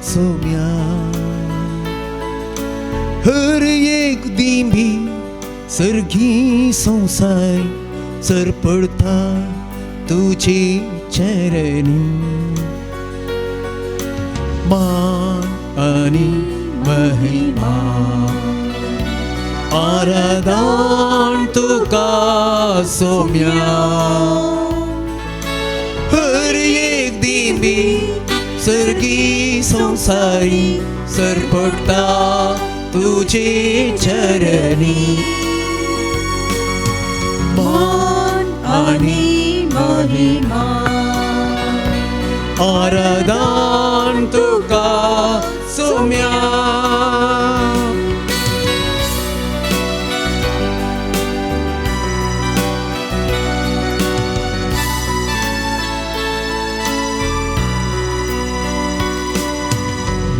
सोम्या हर एक दिन भी सरगी संसार सर पड़ता तुझे चरणी मान आणि महिमा आराधन तुका सोम्या हर एक दिन भी सरगी संसारी सर पड़ता तुझे चरणी मान आणि महिमा आराधन तुका सोम्या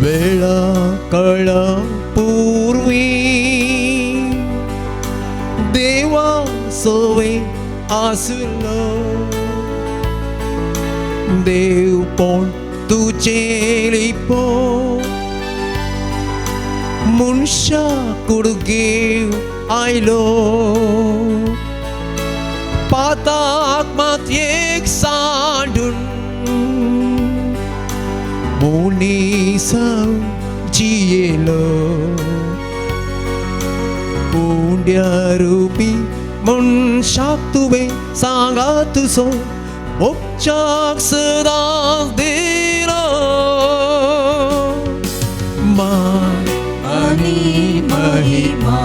वेळा काळा पूर्वी देवा सोवे आसलो देव पण तुझे लिपो मुनशा कुडगे आयलो पाताक मात एक सांडून मुनीसा जियेलो पुण्या रूपी मनशाक तुवें सांगा तुजो मोक्षाक सदांच दिलो मान आनी महिमा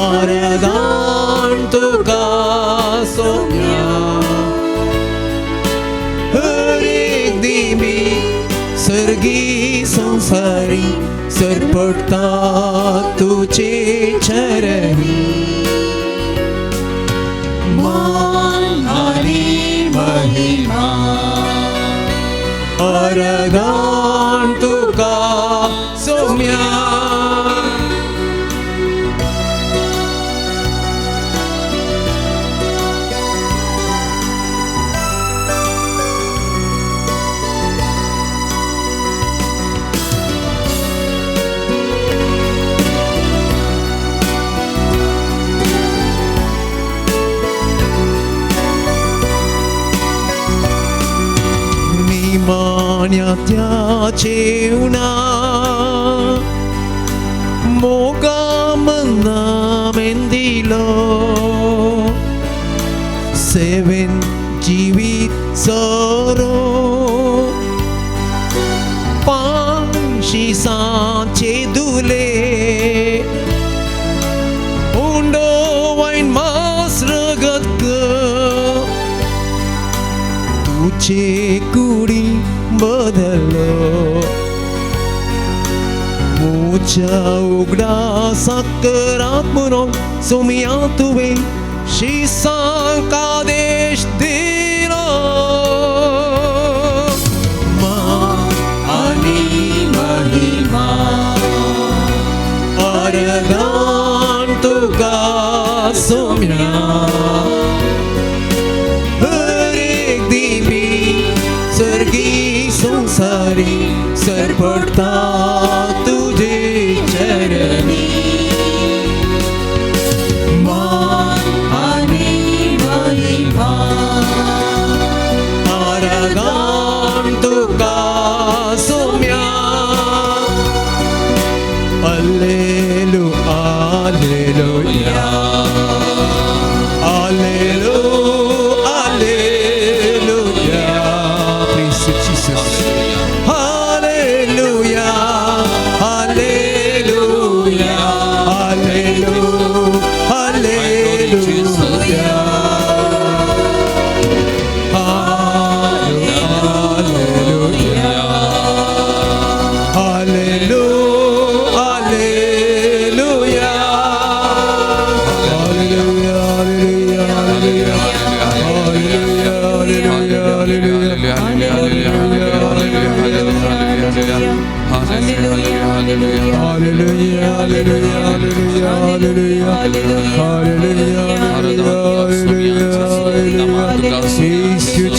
आराधन तुका सोम्या हर एक दिन भी सरगी संसारी सर पड़ता तुझे चरणी मान आणि महिमा आराधन तुका सोम्या मान्या जेवना मोगा मन्ना मेंदिलो सेवेन जीवित सरो पांशी सांचे दुले उंडो वाइन मास रगत तुझे कुड़ी बदलो मुझा उगड़ा सकरात मुनो सोमिया तुवे शीसां का देश दिलो मान आणि महिमा आराधन तुका सोम्या संसारी सर पड़ता तुझे चरणी मान आणि महिमा आराधन तुका Saumya alleluia alleluia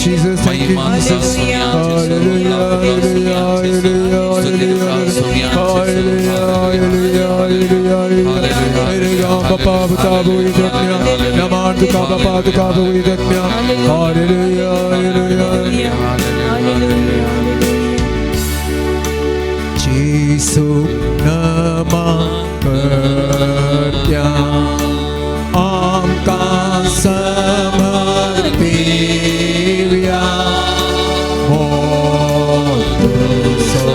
Jesus, thank you, Jesus. Hallelujah, hallelujah, Jesús nama kerja angka semertia moduso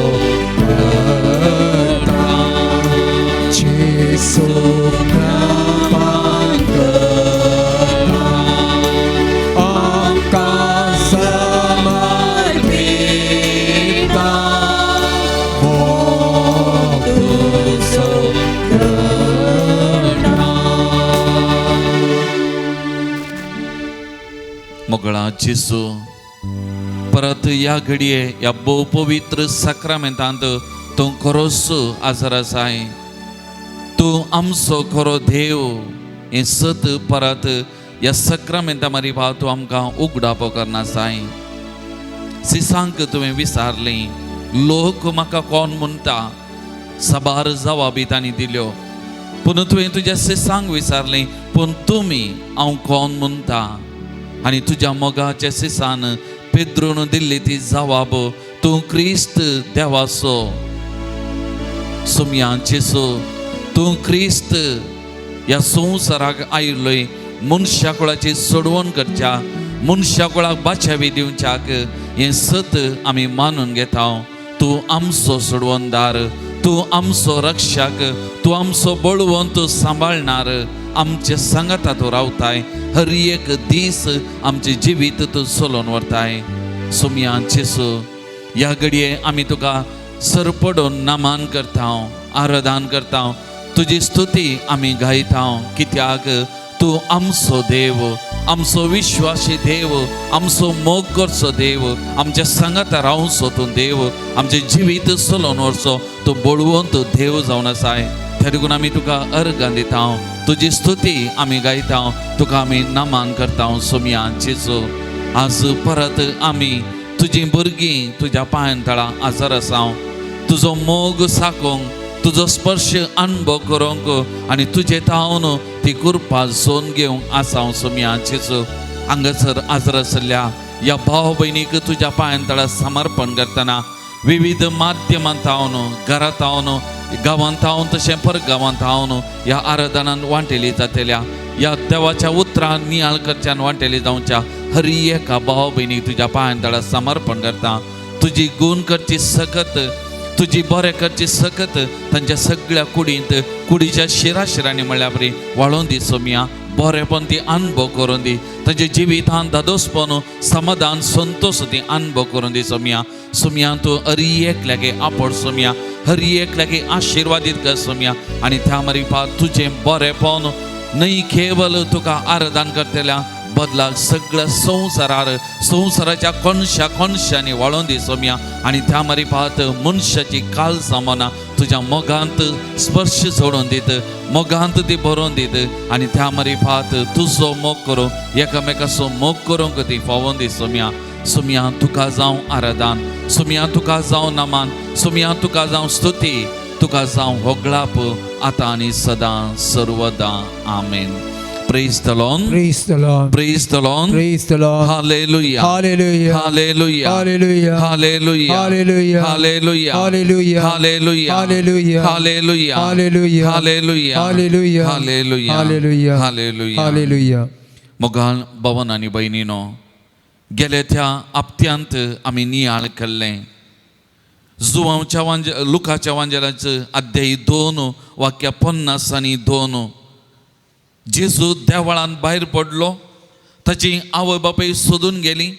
kerja Jesús nama kerja angka semertia मोगळा जेसू परत या घडये या बहु पवित्र सक्रामेंतांत तू खरोच आजर आसाय तू आमचो खरो देव हे सत परत या सक्रामेंता मरी भाव तू आमकां उगडापो करना जाय सिसांक तुवें विचारलें लोक म्हाका कोण म्हणटा साबार जवाबी तांणी दिल्यो पूण तुवें तुज्या सिसांक विचारलें पूण तुमी हांव कोण म्हणटा आनी तुज्या मोगाच्या सिसान पेद्रून दिल्ली ती जवाब तूं क्रिस्त देवाचो सुमयांचेसो तूं क्रिस्त ह्या संवसाराक आयिल्लोय मनशा कुळाची सोडवण करच्या मनशा कुळाक बाचावी दिवच्याक हें सत आमी मानून घेता तूं आमचो सोडवणदार तूं आमचो रक्षक तूं आमचो बळवंत सांबाळणार आमचे सांगाता तूं रावताय हर एक दीस आमचे जिवीत तूं चलोवन व्हरताय सुमयांचेसो ह्या घडये आमी तुका सरपडोन नामान करता आराधन करता तुजी स्तुती आमी गायता कित्याक तूं आमचो देव आमचो विश्वासी देव आमचो मोग करचो देव आमच्या सांगाता रावचो तूं देव आमचे जिवीत चलोवन व्हरचो तूं बळवंत देव जावन आसाय त्या देखून आमी तुका अर्गां दिता तुजी स्तुती आमी गायता तुका आमी नामान करता सुमयांचेसो आज परत आमी तुजी भुरगीं तुज्या पांयतळां आजर आसा तुजो मोग साकोंक तुजो स्पर्श अनुभव करूंक आनी तुजे तावन ती कृपा जोन घेवंक आसा सुमयांचेसो हांगासर आजर आसल्या ह्या भाव भयणीक तुज्या पांयतळां समर्पण करतना विविध माध्यमांत हांव घरांत हांव गांवांत हांव तशें परगांवांत हांव ह्या आराधनांत वांटेली जातल्या ह्या देवाच्या उतरां नियाळ करच्यान वांटेली जावच्या हर एका भाव भयणीक तुज्या पांयतळां समर्पण करता तुजी गूण करची सकत तुजी बरें करची सकत तांच्या सगळ्या कुडींत कुडीच्या शिराशिरांनी म्हणल्या बरी वाळोवन दी सोमया बरेंपण ती अनुभव करून दी तांच्या जिवितांत दादोसपण समाधान संतोष ती अनुभव करून दी सोमया सोमया तूं हर एक लागे आपड सोमया हर एक लागे आशिर्वादीत कर सोमया आनी त्या मरीपा तुजें बरेंपण न्हय केवल तुका आराधन करतल्या बदलाक सगळ्या संवसाराच्या कोणशांनी वाळोवन दी सोमया आनी त्या मरीपात मनशाची काल सामना तुज्या मोगांत स्पर्श जोडून दीत मोगांत ती भरोवन दीत आनी त्या मरीपात तुजो मोग करूं एकामेकाचो मोग करूंक ती फावोवन दी सोमया सोमया तुका जावं आराधन सोमया तुका जावं नमान सोमया तुका जावं स्तुती तुका जावं होगळाप आतां आनी सदां सर्वदा आमेन. Praise the Lord. Praise the Lord. Praise the Lord. Praise the Lord. Hallelujah. Hallelujah. Hallelujah. Hallelujah. Hallelujah. Hallelujah. Hallelujah. Hallelujah. Hallelujah. Hallelujah. Hallelujah. Hallelujah. Hallelujah. Hallelujah. Hallelujah. Hallelujah. Hallelujah. Hallelujah. मोगाळ भवन आनी भयणीनो गेल्या त्या हप्त्यांत आमी नियाळ केल्लें लुकाच्या वांजेलाचें अध्याय 2 वाक्य 50 आनी 2 जेजू देवळांत भायर पडलो ताची आवय बापूय सोदून गेली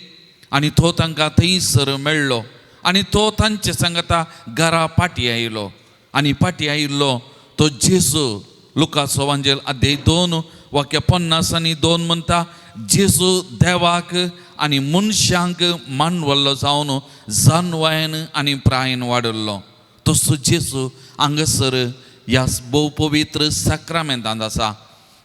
आनी तो तांकां थंयसर मेळ्ळो आनी तो तांचे सांगता घरा फाटी आयिल्लो तो जेजू लुकाचो वांजेल अध्याय 2 वाक्य 50 आनी 2 म्हणटा जेजू देवाक आनी मनशांक मानवल्लो जावन जानवायेन आनी प्रायेन वाडल्लो तसो जेजू हांगासर ह्या भोव पवित्र सक्रामेंतांत आसा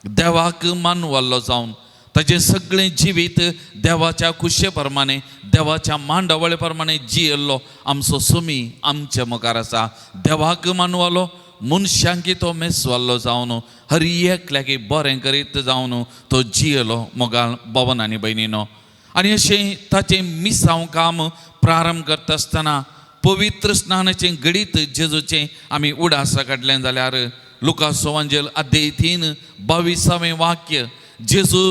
देवाक मानवल्लो जावन ताचे सगळें जिवीत देवाच्या कुशे प्रमाणे देवाच्या मांडावळे प्रमाणे जियेल्लो आमचो सुमी आमच्या मुखार आसा. देवाक मानवालो मनशांकी तो मेसवाल्लो जावन हर एकल्याकी बरें करीत जावन तो जियेलो मोगाळ भवन आनी भयणीनो. आनी अशें ताचें मिसांव काम प्रारंभ करता आसतना पवित्र स्नानाचें गडीत जेजूचें आमी उडासा काडलें जाल्यार लुकास एवांजेल अध्याय 3 22वें वाक्य जेजू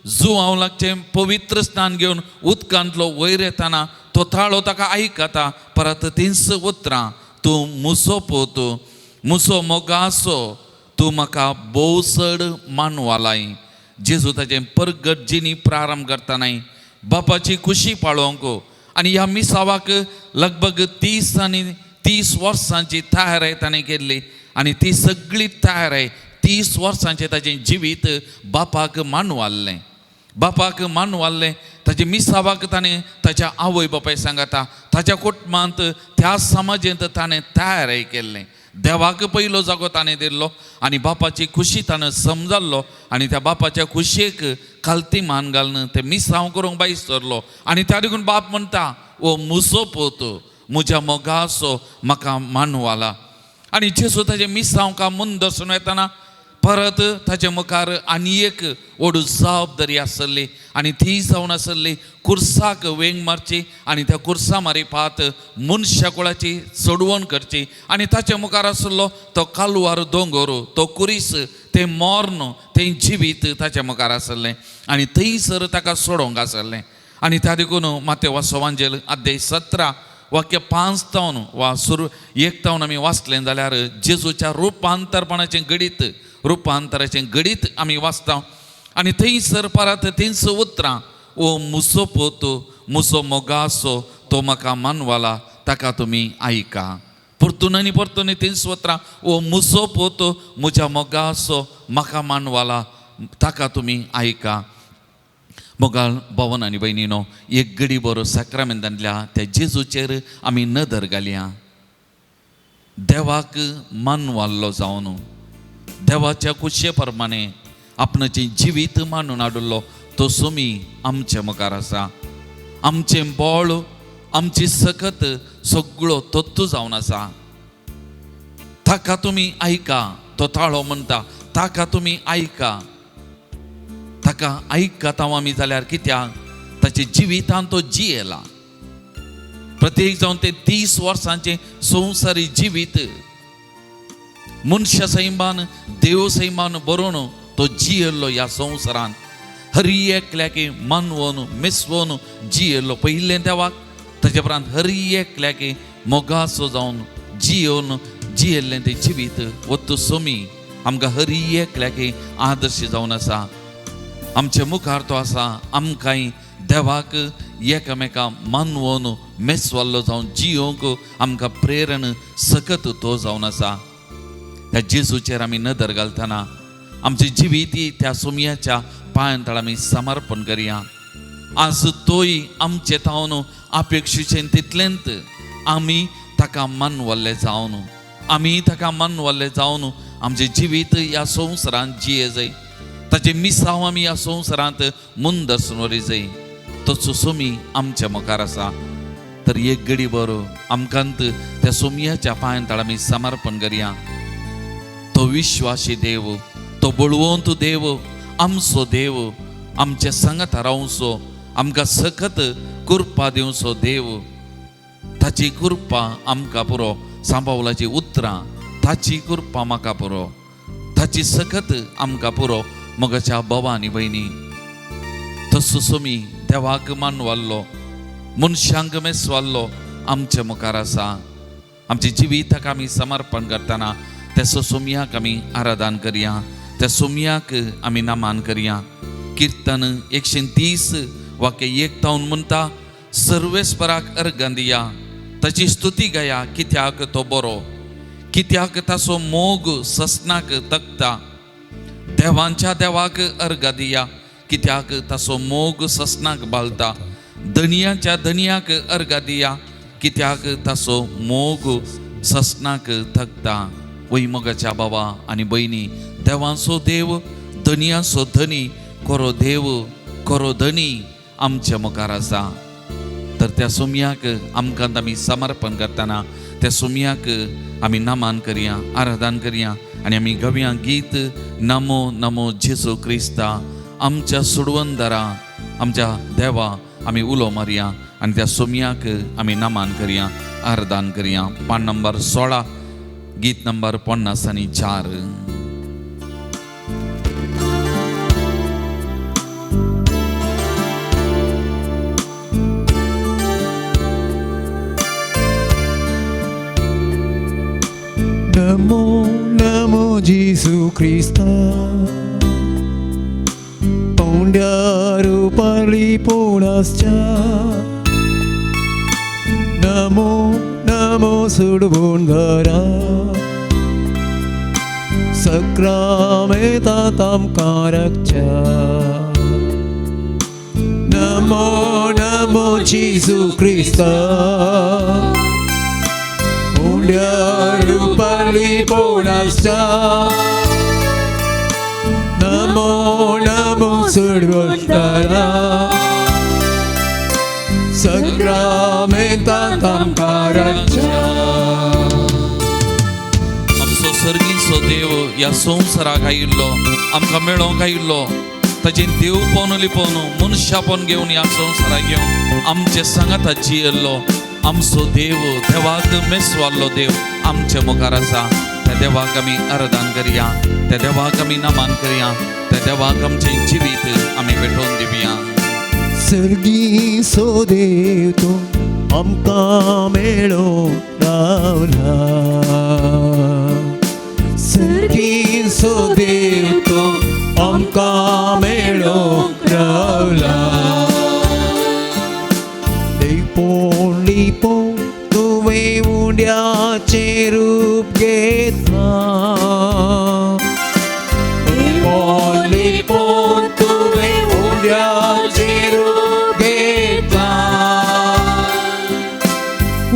जुवांवलाचें पवित्र स्नान घेवन उदकांतलो वयर येताना तो ताळो ताका आयकता. परत 3 उतरां तूं मुसो पोत मुसो मोगासो तूं म्हाका बोसड मानवालाय. जेजू ताचें परगटजिनी प्रारंभ करतानाय बापाची खुशी पाळोवंक आनी ह्या मिसावाक लगभग 30 वर्सांची तयारी ताणें केल्ली आनी ती सगळी तयारी 30 वर्सांचें ताचें जिवीत बापाक मानवाल्लें. बापाक मानवाल्लें ताच्या मिसावाक ताणें ताच्या आवय बापाय सांगता ताच्या कुटुंबांत त्या समाजेंत ताणें तयारी केल्लें. देवाक पयलो जागो ताणें दिल्लो आनी बापाची खुशी ताणें समजल्लो आनी त्या बापाच्या खुशयेक खालती मान घालून ते मिसांव करूंक भायर सरलो. आनी त्या देखून बाप म्हणटा ओ मुसो पोत म्हज्या मोगासो म्हाका मानवाला. आनी जेजू ताचें मिसांव काम म्हूण दर्शन येताना परत ताच्या मुखार आनी एक व्हडू जबाबदारी आसली आनी ती जावन आसली कुर्साक वेंग मारची आनी त्या कुर्सा मारी पात मनशा कुळाची चडवण करची. आनी ताच्या मुखार आसलो तो कालवार दोंगर तो कुरीस तें मॉर्न तें जिवीत ताच्या मुखार आसलें आनी थंयसर ताका सोडोवंक आसलें. आनी त्या देखून मातेव एवांजेल अध्याय 17 वाक्य 5 तावन वा सुरू 1 तावन आमी वाचलें जाल्यार जेजूच्या रुपांतरपणाचें रुपांतराचें गडीत आमी वाचता. आनी थंयसर परत 3 उतरां ओ मुसो पोत मुसो मोगासो तो म्हाका मानवाला ताका तुमी आयका. परतून आनी परतून 3 उतरां ओ मुसो पोत म्हज्या मोगासो म्हाका मानवाला ताका तुमी आयका. मोगाळ भवन आनी भयणीनो एक गडी बरो साक्रामेंतांतल्या त्या जेजूचेर आमी नदर घालया. देवाक मानवाल्लो जावन देवाच्या कुशे प्रमाणे आपणाचें जिवीत मानून हाडुल्लो तो सुमी आमच्या मुखार आसा. आमचें बळ आमची सकत सगळो तत्व जावन आसा. ताका तुमी आयका तो ताळो म्हणटा ताका तुमी आयका. ताका आयकता आमी जाल्यार कित्याक ताचे जिवितांत तो जियेला. प्रत्येक जावन ते 30 वर्सांचें संवसारी जिवीत मनशा सैमान देव सैमान बरोवन तो जियेल्लो ह्या संवसारांत हर एकल्याकी मानवून मेसवून जियेल्लो. पयिल्लें देवाक ताचे उपरांत हर एकल्याकी मोगासो जावन जियेल्लें तें जिवीत वत्तू सोमी आमकां हर एकल्याकी आदर्श जावन आसा. आमच्या मुखार तो आसा. आमकांय देवाक एकामेका मानवून मेसवाल्लो जावन जियोंक आमकां प्रेरण सकत तो जावन आसा. ह्या जेजूचेर आमी नदर घालतना आमची जिवीती त्या सुमयाच्या पांयां तळ आमी समर्पण करया. आज तोय आमचे तावन अपेक्षेचें तितलेंत आमी ताका मानवल्ले जावन आमचें जिवीत ह्या संवसारांत जिये जाय. ताचे मिसांव आमी ह्या संवसारांत म्हूण दर्शन व्हरी जाय. तसो सुमी आमच्या मुखार आसा. तर एक घडी बरो आमकांत त्या सुमयाच्या पांयां तळ आमी समर्पण करया. तो विश्वासी देव तो बळवंत देव आमचो देव आमच्या सांगात रावचो आमकां सखत कृपा दिवचो देव. ताची कृपा आमकां पुरो. सांबावलाची उतरां ताची कृपा म्हाका पुरो. ताची सखत आमकां पुरो मोगाच्या भवा आनी भयणी. तसो सुमी देवाक मानवाल्लो मनशांक मेसवाल्लो आमच्या मुखार आसा. आमच्या जिविताक आमी समर्पण करतना त्या सुमयाक आमी आराधन करया. त्या सुमयाक आमी नामान करया. कीर्तन 130 वाक्य 1 तावन म्हणटा सर्वेस्पराक अर्घां दिया ताची स्तुती गाया कित्याक तो बरो कित्याक ताचो मोग ससनाक तकता. देवांच्या देवाक अर्घां दिया कित्याक ताचो मोग ससनाक बालता. धनियाच्या धनियाक अर्घां दिया कित्याक ताचो मोग ससनाक थकता. वै मोगाच्या बाबा आनी भयणी देवाचो देव धनियाचो धनी कोरो देव कोरो धनी आमच्या मुखार आसा. तर त्या सुमयाक आमकां आमी समर्पण करतना त्या सुमयाक आमी नमन करया, आराधन करया आनी आमी गव्या गीत नमो नमो जेसू क्रिस्ता आमच्या सुडवंदरा आमच्या देवा आमी उलो मारया आनी त्या सुमयाक आमी नमन करया, आराधन करया. पान नंबर 16 गीत नंबर 54. नमो नमो जेसू क्रिस्ता पौंड्या रूपाली पोळासच्या. नमो नमो सुडवंदरा सक्रामेतात आमकां रक्षा. नमो नमो जेसू क्रिस्ता पौंड्या रूपाली पोळासच्या. नमो नमो सुडवंदरा सक्रामेतात आमकां रक्षा. आमचो सर्गीचो देव ह्या संवसाराक आयिल्लो, आमकां मेळोंक आयिल्लो. ताचे देवपण लिपोवन मनशापण घेवन ह्या संवसाराक घेवन आमचे सांगात जियेल्लो आमचो देव, देवाक मेसवाल्लो देव आमच्या मुखार आसा. त्या देवाक आमी आराधन करया, त्या देवाक आमी नमन करया, त्या देवाक आमचें जिवीत आमी भेटोवन दिवया. सर्गीचो देव तूं आमकां मेळोंक रावला. सर्गीचो देव तूं आमकां मेळोंक रावला. लिपोवन लिपोवन तुवें उंड्याचें रूप घेतला. लिपोवन लिपोवन तुवें उंड्याचें रूप घेतला.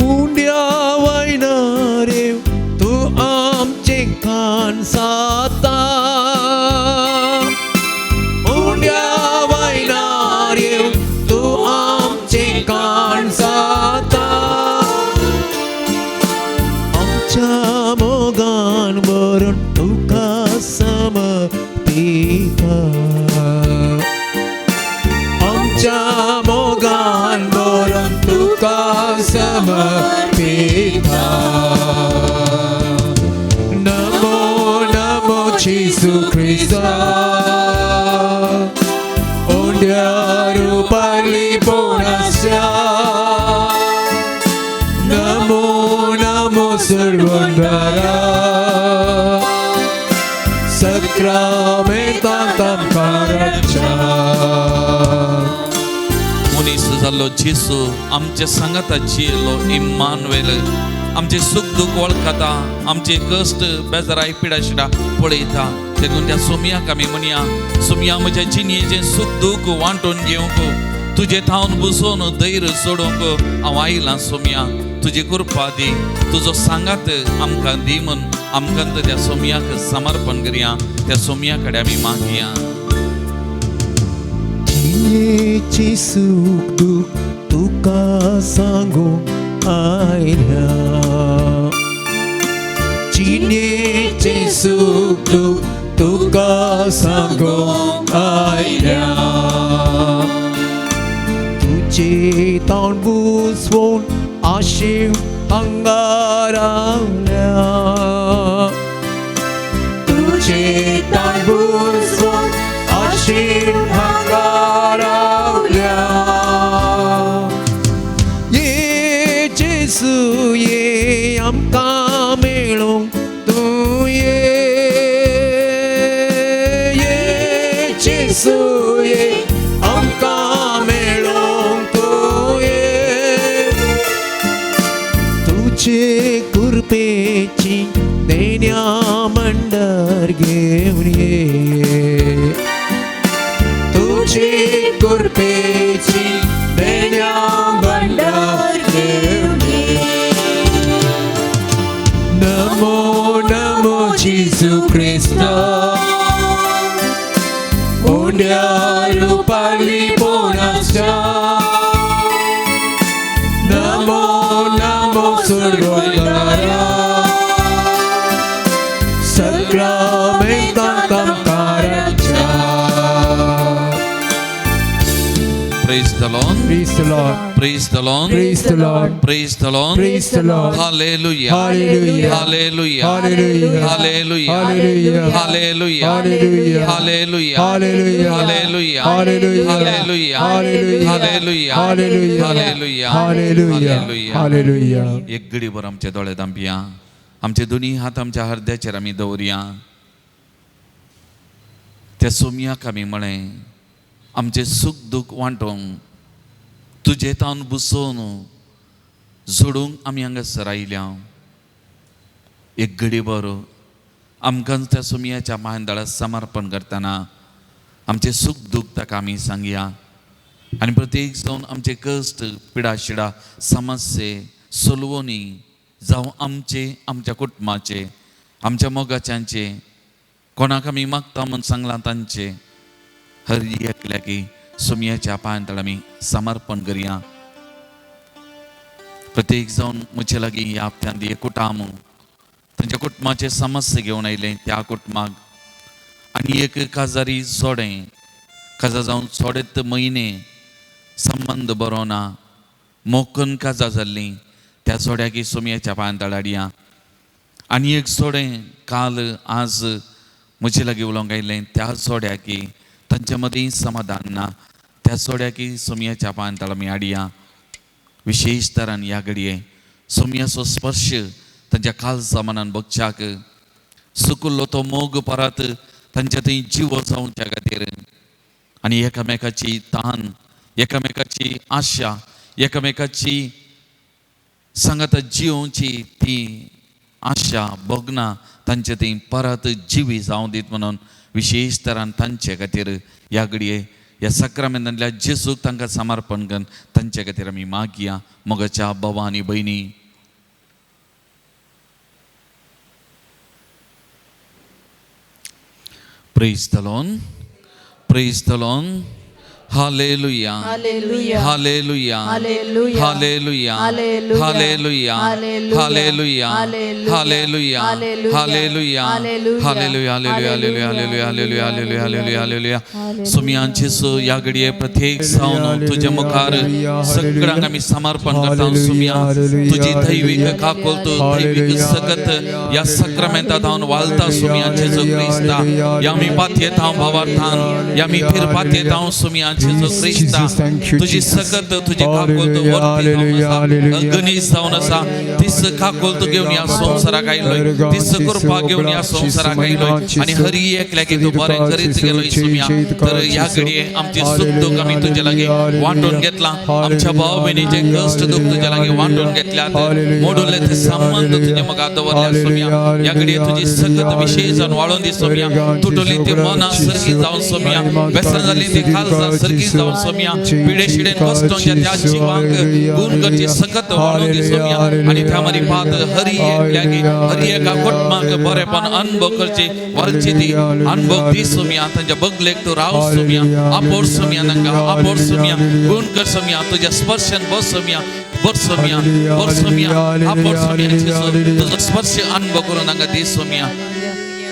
उंड्या वयनारेव तूं आमचें खाण साता. उंड्या वयनारेव तूं आमचें खाण साता. आमच्या मोगान भरून तुका समर्पिता. आमच्या मोगान भरून तुका समर्पिता. नमो नमो जेसू क्रिस्ता उंड्या रूपाली पोळासच्या. नमो नमो सुडवंदरा सक्रामेतात आमकां रक्षा. मनीस जाल्लो जेसू आमच्या सांगात जियेलो इम्मानुएल आमचे सुख दुख वळखता, आमचे कश्ट बेजाराय पिडा शिडा पळयता. देखून त्या सुमयाक आमी म्हणया, सुमया म्हज्या जिणयेचें सुख दूख वांटून घेवंक, तुजे थावन बसोवन धैर्य सोडूंक हांव आयलां. सुमया तुजी कृपा दी, तुजो सांगात आमकां दी म्हूण आमकां त्या सुमयाक समर्पण करया, त्या सुमया कडेन आमी मागया. जिणयेचें सुख दूख तुका सांगूंक आयल्या. जिणयेचें सुख दूख तुका सांगूंक आयल्या. तुजे तावन बुसवून आशीव हांगा रावल्या. तुजे तावन बुसवून आशीव हांगा रावल्या. ये जेसू ये आमकां मेळोंक तूं ये. ये जेसू ये आमकां मेळोंक तूं ये. तुजे कृपेची देण्या मंडर घेवन ये. तुजे कृपेची देण्या मंडर घेवन ये. नमो नमो जेसू क्रिस्ता ओंड्या रुपाली पोनाच्या नमो नमो सुरगोयरा सक्रामेंतांतां कारच्या. Praise the Lord. Praise the Lord. Praise the Lord. Praise the Lord. Praise the Lord. Praise the Lord. Hallelujah. Hallelujah. Hallelujah. Hallelujah. Hallelujah. Hallelujah. Hallelujah. Hallelujah. Hallelujah. Hallelujah. Hallelujah. Hallelujah. Hallelujah. Hallelujah. Hallelujah. Hallelujah. Hallelujah. Hallelujah. Hallelujah. एक घडीभर आमचे दोळे धांपया. आमचे दोन्ही हात आमच्या हृदयाचेर आमी दवरया. त्या सोमयाक आमी म्हळें आमचे सुख दुख वांटोवंक तुजे तावन बुसोवन जोडूंक आमी हांगासर आयल्या. एक घडीभर आमकां त्या सोमयाच्या मांडाळाक समर्पण करतना आमचे सुख दुख ताका आमी सांगया. आनी प्रत्येक जावन आमचे कश्ट पिडा शिडा समस्ये सोलवोनी जावं आमच्या कुटुंबाचे आमच्या मोगाच्यांचे कोणाक आमी मागता म्हूण सांगलां तांचे हर एकल्याकी सोमयाच्या पांयां आमी समर्पण करया. प्रत्येक जावन म्हजे लागीं ह्या हप्त्यांत एक कुटाम तांच्या कुटुंबाचे समस्या घेवन आयले. त्या कुटुंबाक आनी एक काजारी जोडें काजार जावन थोडेच म्हयने संबंद बरो ना मोकन काजार जाल्लीं त्या जोड्याक सोमयाच्या पांयां हाडया. आनी एक जोडें काल आज म्हजे लागीं उलोवंक आयलें. त्या जोड्याक तांच्या मदीं समाधान ना. त्या जोड्याक सोमयाच्या पांयां आमी हाडया. विशेष तरान ह्या घडये सोमयाचो स्पर्श तांच्या काल जमानान बगच्याक सुकुल्लो तो मोग परत तांच्या थंय जिवो जावच्या खातीर आनी एकामेकाची तान एकामेकाची आशा एकामेकाची सांगत जिवोवची ती आशा भोगना तांचे थंय परत जिवी जावं दीत म्हणून विशेष तरान तांचे खातीर ह्या घडये ह्या सक्रामेंतांतल्या जेजूक तांकां समर्पण करून तांचे खातीर आमी मागया. मोगाच्या भावा आनी भयणी Praise the Lord. Praise the Lord. Hallelujah. Hallelujah. Hallelujah. Hallelujah. Hallelujah. Hallelujah. Hallelujah. Hallelujah. Hallelujah. Hallelujah. Hallelujah. Hallelujah. Hallelujah. Hallelujah. Hallelujah. Hallelujah. Hallelujah. Hallelujah. Hallelujah. सोमयांचे सो या घडये प्रत्येक जावन तुझ्या मुखार सगळ्यांक आमी समर्पण करता. सोमया तुजी दैवीक काकोल तूं दैवीक सकत या सक्रामेंतांत हांव वालता. सोमयांचे जो क्रिस्ता या आमी पातयेत हांव भावार्थान या आमी फिर पातयेत हांव सोमयांचे जो क्रिस्ता तुजी सकत तुजी काकोल तूं वरती गणेश जावन आसा. तीच काकोल तूं घेवन ह्या संवसाराक आयलोय. तीच कृपा घेवन ह्या संवसाराक आयलोय आनी हर एकल्याक तूं बरें करीत गेलोय. सोमया तर ह्या घडये आमची सुख दुख आमी तुजे लागीं वांटून घेतला. आमच्या भाव भयणीचे कश्ट दुख तुजे लागीं वांटून घेतल्यात. मोडुले ते संबंध तुजे मुखार दवरल्या. सोमया ह्या घडये तुजी सकत विशेष जावन वाळून दी. सोमया तुटली ती मनां सरकी जावन सोमया व्यसन जाल्ली ती काळजां सरकी जावन सोमया पिडे शिडेन कश्टांच्या त्या जिवाक गुण करची सकत वाळून दी. सोमया आनी त्या मरी पात हरी एका कुटुंबाक बरेपण अनुभव करची वालची ती अनुभव दी. सोमया तांच्या बगलेक तूं राव. सोमया आपोर सोमया तांकां आपोर सोमया गुण कर. सोमया तुज्या स्पर्शन बस. सोमया बर सोमया बर सोमया आपोर सोमया तुजो स्पर्श अनुभव करून तांकां दी. Somaiya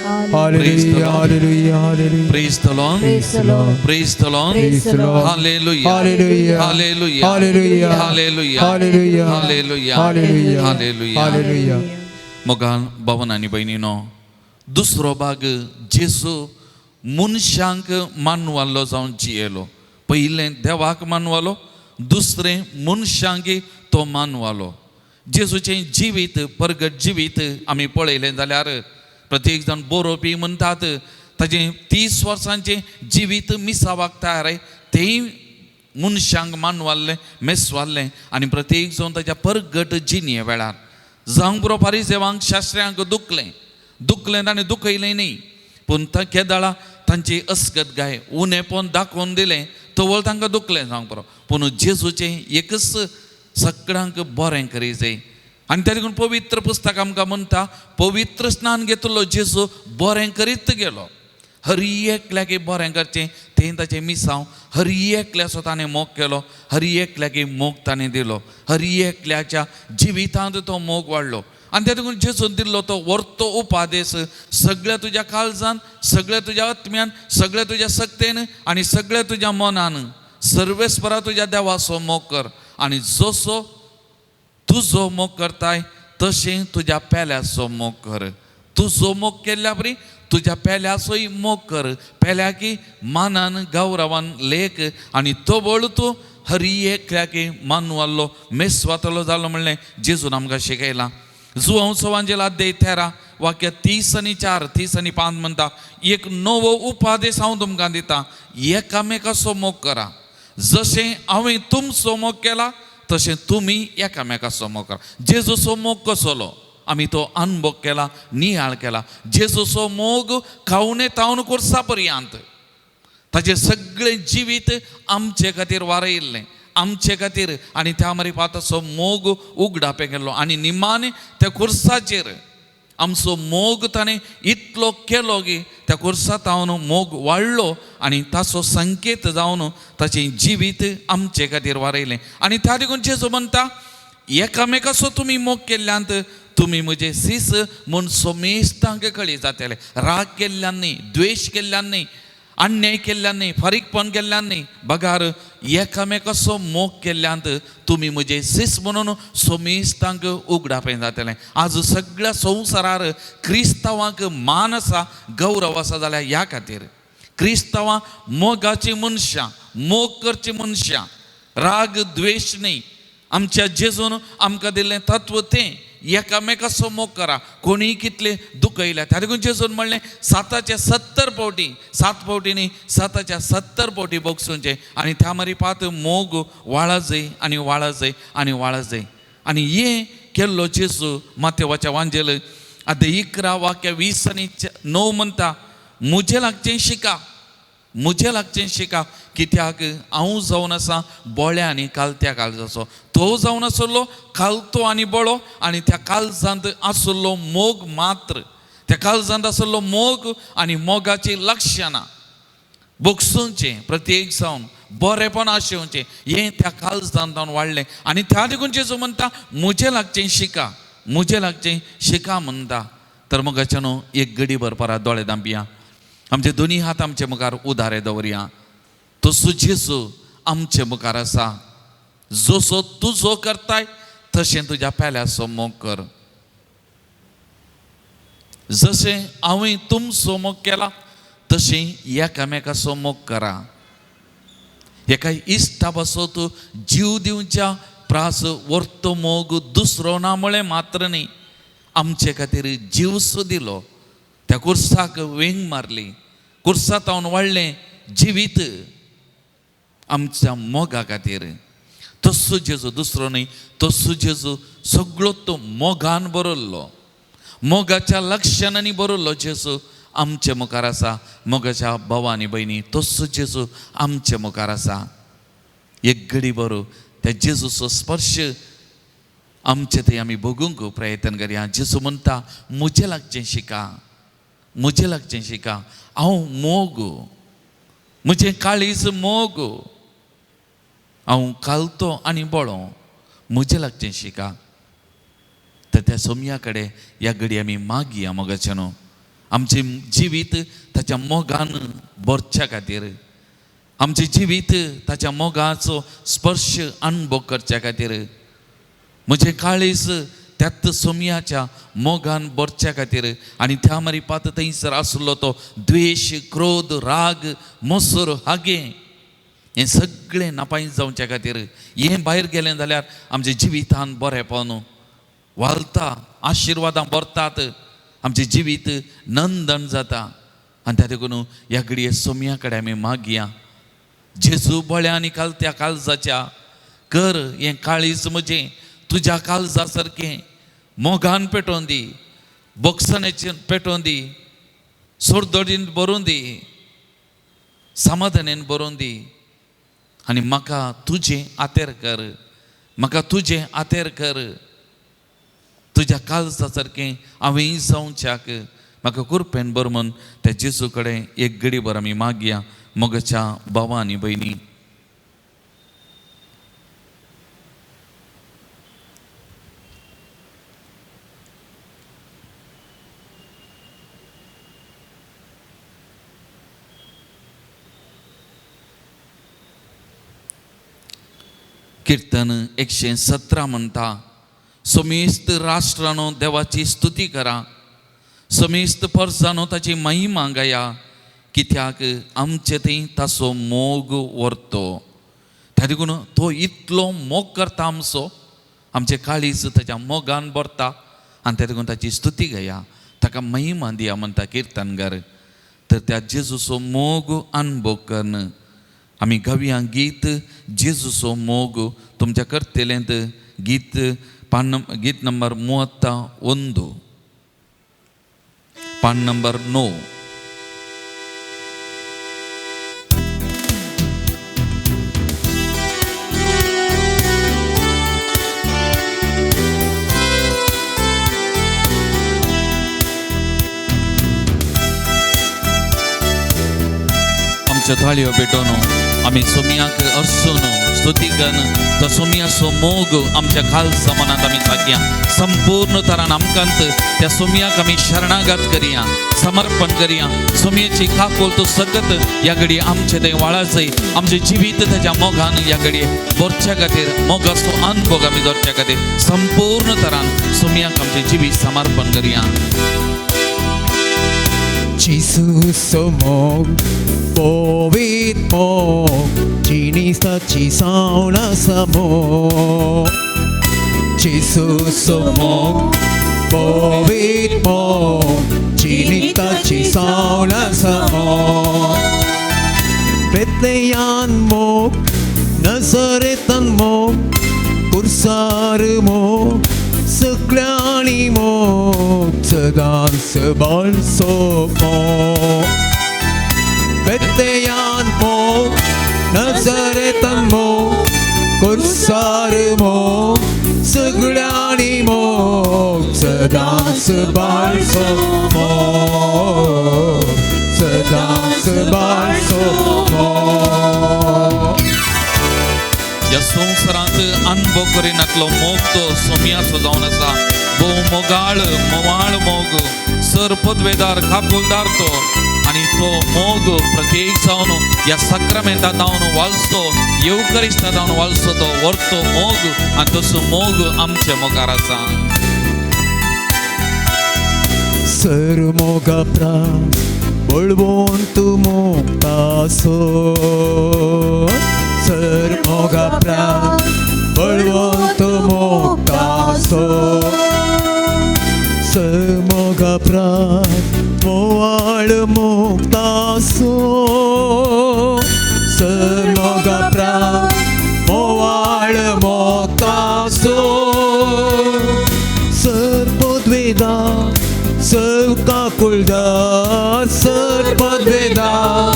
Hallelujah. Hallelujah. Hallelujah. Praise the Lord. Praise the Lord. Praise the Lord. Praise the Lord. Hallelujah. Hallelujah. Hallelujah. Hallelujah. Hallelujah. Hallelujah. Hallelujah. Hallelujah. Hallelujah. Hallelujah. मोगान भावन आनी भयणीनो दुसरो भाग जेजू मनशांक मानवालो जावन जियेलो. पयलें देवाक मानवालो दुसरें मनशांक तो मानवालो. जेजूचें जिवीत परगट जिवीत आमी पळयलें जाल्यार प्रत्येक जाण बरोवपी म्हणटात ताजें 30 वर्सांचें जिवीत मिसावाक तयार तेय मनशांक मानवाल्लें मेसवाल्लें आनी प्रत्येक जावन ताच्या परगट जिणे वेळार जावंक बरो फारिसेवांक शास्त्र्यांक दुखलें ताणें दुखयलें न्ही पूण केदाळा तांची अस्गत गाय उणेपण दाखोवन दिलें तवळ तांकां दुखलें जावंक बरो. पूण जेजूचें एकच सगळ्यांक बरें करी जाय आनी त्या देखून पवित्र पुस्तक आमकां म्हणटा पवित्र स्नान घेतलो जेजू बरें करीत गेलो. हर एकल्याक बरें करचें तें ताचें मिसांव हर एकल्याचो ताणें मोग केलो हर एकल्याक मोग ताणें दिलो हर एकल्याच्या जिवितांत तो मोग वाडलो आनी त्या देखून जेजून दिल्लो तो वर्तो उपादेश सगळ्या तुज्या काळजांत सगळ्या तुज्या आत्म्यान सगळ्या तुज्या सक्तेन आनी सगळ्या तुज्या मनान सर्वेस्परा तुज्या देवाचो मोग कर आनी जसो तूं जो मोग करताय तशें तुज्या पेल्याचो मोग कर तूं जो मोग केल्ल्या बरी तुज्या पेल्याचोय मोग कर पेल्याकी मानान गौरवान लेख आनी तो बोळ तूं हर एकल्याक मानवालो मेस्वातलो जालो म्हणलें जेजून आमकां शिकयलां जुआंव सवांजेल अध्याय 13 वाक्य 30 आनी 4 30 आनी 5 म्हणटा एक नवो उपादेश हांव तुमकां दितां एकामेकाचो मोग करा जशें हांवें तुमचो मोग केला तशें तुमी एकामेकाचो मोग करा जेजूचो मोग कसलो आमी तो अनुभव केला नियाळ केला जेजूचो मोग खावने तावन कुर्सा पर्यंत ताचें सगळें जिवीत आमचे खातीर वारयल्लें आमचे खातीर आनी त्या मारीफाताचो मोग उगडापे गेल्लो आनी निमाणे त्या कुर्साचेर आमचो मोग ताणें इतलो केलो की त्या कुर्सा तावन मोग वाडलो आनी ताचो संकेत जावन ताचें जिवीत आमचे खातीर वारयलें आनी त्या देखून जेजू म्हणटा एकामेकाचो तुमी मोग केल्ल्यांत तुमी म्हजे सीस म्हूण सोमेस्तांक कळी जातले राग केल्ल्यान न्ही द्वेश केल्ल्यान न्ही अन्याय केल्ल्यान न्ही फारीकपण केल्ल्यान न्ही बगार एकामेकाचो मोग केल्ल्यांत तुमी म्हजे सीस म्हणून सोमेस्तांक उगडापें जातलें आज सगळ्या संवसारार क्रिस्तांवांक मान आसा गौरव आसा जाल्यार ह्या खातीर क्रिस्तांवां मोगाची मनशां मोग करची मनशां राग द्वेश न्ही आमच्या जेजून आमकां दिल्लें तत्व तें एकामेकाचो मोग करा कोणीय कितले दुखयल्या त्या देखून जेजून म्हणलें 770 फावटी 7 फावटी न्ही 770 फावटी बोगसूंचे आनी त्या मारीफात मोग वाळजय आनी वाळजय आनी वाळजय आनी हें केल्लो जेजू माथेवाच्या वांजेल अध्याय 11 वाक्य 20 आनी 9 म्हणटा मुझे लागचें शिका मुझे लागचें शिका कित्याक हांव जावन आसा बोळ्या आनी कालत्या काळजाचो तो जावन आसलो कालतो आनी बळो आनी त्या काळजांत आसलो मोग मात्र त्या काळजांत आसलो मोग आनी मोगाची लक्षणां बोगसूंचें प्रत्येक जावन बरेपण आशेवचें हें त्या काळजांत वाडलें आनी त्या देखून जेजू म्हणटा मुझे लागचें शिका मुझे लागचें शिका म्हणटा तर मोगाच्यानो एक घडीभर परात दोळे धांपया आमचे दोनी हात आमचे मुखार उदारे दवरया तसो जेजू आमचे मुखार आसा जसो तूं जो करताय तशें तुज्या पेल्याचो मोग कर जशें हांवें तुमचो मोग केला तशें एकामेकाचो मोग करा एका इश्टा पासत जीव दिवच्या प्रास वर्तो मोग दुसरो ना म्हळें मात्र न्ही आमचे खातीर जीवसो दिलो त्या कुर्साक वेंग मारली कुर्सा तावन वाडलें जिवीत आमच्या मोगा खातीर तसो जेजू दुसरो न्ही तसो जेजू सगळो तो मोगान बरयल्लो मोगाच्या लक्षणांनी बरयल्लो जेजू आमचे मुखार आसा मोगाच्या भावांनी भयणी तसो जेजू आमचे मुखार आसा एक घडी बरो त्या जेजूचो स्पर्श आमचे थंय आमी भोगूंक प्रयत्न करया जेजू म्हणटा मुझे लागचें शिका मुझे लागचें शिका हांव मोग म्हजें काळीज मोग हांव कालतो आनी बळो मुझे लागचें शिका तर त्या सोमया कडेन ह्या घडी आमी मागया मोगाच्यानो आमचें जिवीत ताच्या मोगान भरच्या खातीर आमचें जिवीत ताच्या मोगाचो स्पर्श अनुभव करच्या खातीर म्हजें काळीज त्यात सोमयाच्या मोगान भरच्या खातीर आनी त्या मारीफात थंयसर आसलो तो द्वेश क्रोध राग मोसोर हागे हें सगळें नापायत जावच्या खातीर हें भायर गेलें जाल्यार आमच्या जिवितान बरेंपण वालता आशिर्वादां भरतात आमचें जिवीत नंदन जाता आनी त्या देखून ह्या घडये सोमया कडेन आमी मागया जेजू बळ्या आनी कालत्या काळजाच्या कर हें काळीज म्हजें तुज्या काळजा सारकें मोगान पेटोवन दी बोगसणेचेर पेटोवन दी सोडदोडीन भरून दी समाधानेन भरून दी आनी म्हाका तुजें आतेर कर म्हाका तुजें आतेर कर तुज्या काळजा सारकें हांवें जावच्याक म्हाका कुरपेन बरमन त्या जेजू कडेन एक घडी भर आमी मागया मोगाच्या भावा आनी भयणी. कीर्तन 117 म्हणटा, समेस्त राष्ट्रानो देवाची स्तुती करा, समेस्त परसानो ताची महिमा गाया, कित्याक आमचे थंय ताचो मोग व्हरतो. त्या देखून तो इतलो मोग करता आमचो, आमचे काळीज ताच्या मोगान भरता आनी त्या देखून ताची स्तुती गाया, ताका महिमा दिया म्हणटा किर्तनकार. तर त्या जेजूचो मोग अनुभव करन आमी गावया गीत जेजूचो मोग. तुमच्या करतेलेंत गीत गीत नंबर 31, पान नंबर 9. आमच्या थाळयो भेटोन आमी सोमियाक अर्सून स्तुती करन तो सोमियाचो मोग आमच्या खाल समानात आमी सागया. संपूर्ण तरान आमकांत त्या सोमियाक आमी शरणागत करिया, समर्पण करिया. सोमियाची काकोल तो सगत ह्या घडये आमचे थंय वाळाचय, आमचे जिवीत त्याच्या मोगान ह्या घडये भरच्या खातीर मोगाचो अनुभव आमी धरच्या खातीर संपूर्ण तरान सोमियाक आमचे जिवीत समर्पण करिया. Jesuso mog, povit mog, cinista ci sauna samo. Jesuso mog, povit mog, cinista ci sauna samo. Betleyan mog, Nazaretan mog, Kursar mog, सगळ्यांनी मोग सदांच बाळसो मोग. बेतलेयान मोग, नजरेतन मोग, कुर्सार मोग, सगळ्यांनी मोग सदांच बाळसो मोग, सदांच बाळसो मोग. ह्या संवसारांत अनुभव करिनातलो मोग तो सोमियाचो जावन आसा. भोव मोगाळ मोवाळ मोग, सर पदवेदार काकुलदार तो, आनी तो मोग प्रत्येक जावन ह्या सक्रामेंतांत जावन वालसो, येवकरिस्तांत जावन वालसो तो व्हरतो मोग, आनी तसो मोग आमच्या मोगार आसा. सर मोगा प्रास बळवून तूं मोगतासो. सर मोगा प्रास बळवून तूं मोगतासो. सर मोगा प्रास मोवाळ मोगतासो. सर मोगा प्रास मोवाळ मोगतासो. सर पदवेदार सर काकुलदार, सर पदवेदार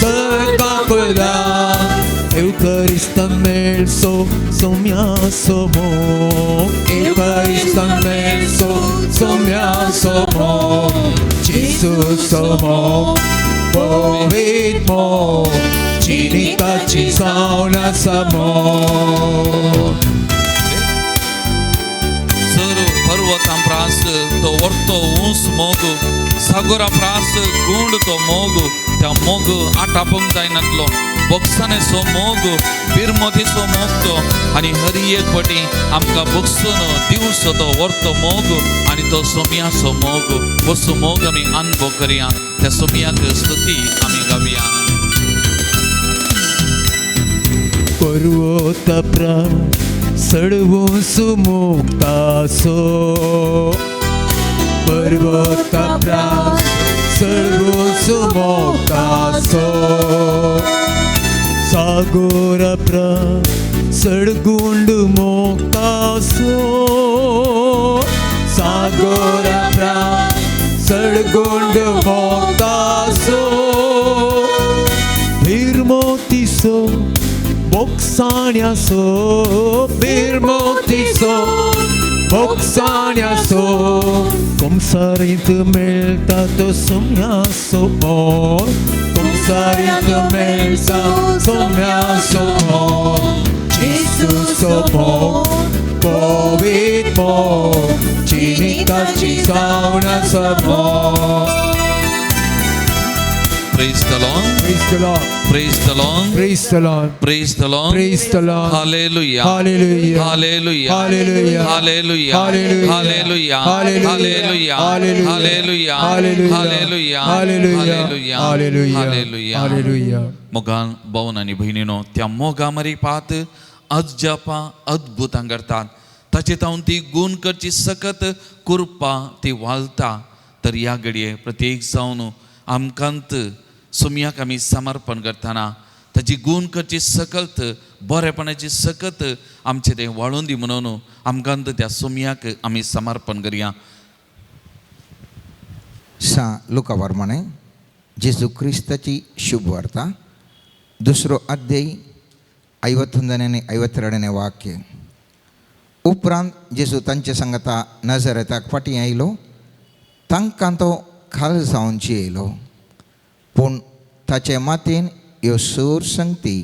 सर काकुलदार, Eucaristan melso somiaso moग, Eucaristan melso somiaso moग. Jesuso moग, povit moग, cinitaci sauna samog. सर पर्वतां प्रास तो व्हरतो ऊंस मोग, सागोरा प्रास गुंड तो मोग, त्या मोग आटापंक जायनातलो. बोक्सानेचो मोग, बिरमोतीचो मोग तो, आनी हर एक फावटी आमकां बोक्सून दिवचो तो व्हरतो मोग, आनी तो सोमियाचो मोग. असो मोग आमी अनुभव करया, त्या सोमियाक स्तुती आमी गावया. पर्वत प्रास सडवूं मोगतासो. पर्वत प्रास सडवूं मोगतासो. सागोर प्रास सडगुंड मोगतासो. सागोर प्रास सडगुंड मोगतासो. बिरमोतीसो बोक्साण्यासो, बिरमोतीसो 목사냐소 꼼사리트 멜타토 소냐소 꼼사리트 멜타 소냐소 지수소모 보빗모 지니까지 사우나서모 Praise the Lord. Praise the Lord. Praise the Lord. Praise the Lord. Praise the Lord. Praise the Lord. Hallelujah. Hallelujah. Hallelujah. Hallelujah. Hallelujah. Hallelujah. Hallelujah. Hallelujah. Hallelujah. Hallelujah. Hallelujah. Hallelujah. Hallelujah. Hallelujah. Hallelujah. Hallelujah. Hallelujah. मोगान भाऊन आणि बहिणीनो त्या मोगामरी पाहत अज्जापा अद्भुतां करतात ताचे तावन ती गुण करची सकत कुरपा ती वालता तर या घडये प्रत्येक जावन आमकांत सुमयाक आमी समर्पण करतना ताची गुण करची सकत बरेपणाची सकत आमचे ते वाळून दी म्हणून आमकांत त्या सुमयाक आमी समर्पण करया सा लुकाप्रमाणे जेजू क्रिस्ताची शुभ वार्ता 2 अध्याय 51 आणि 52 वाक्य उपरांत जेजू तांचे सांगता नजरेताक फाटीं आयलो तांकां तो खाल जावन जियेलो पूण ताचे मातेन ह्यो सर संगती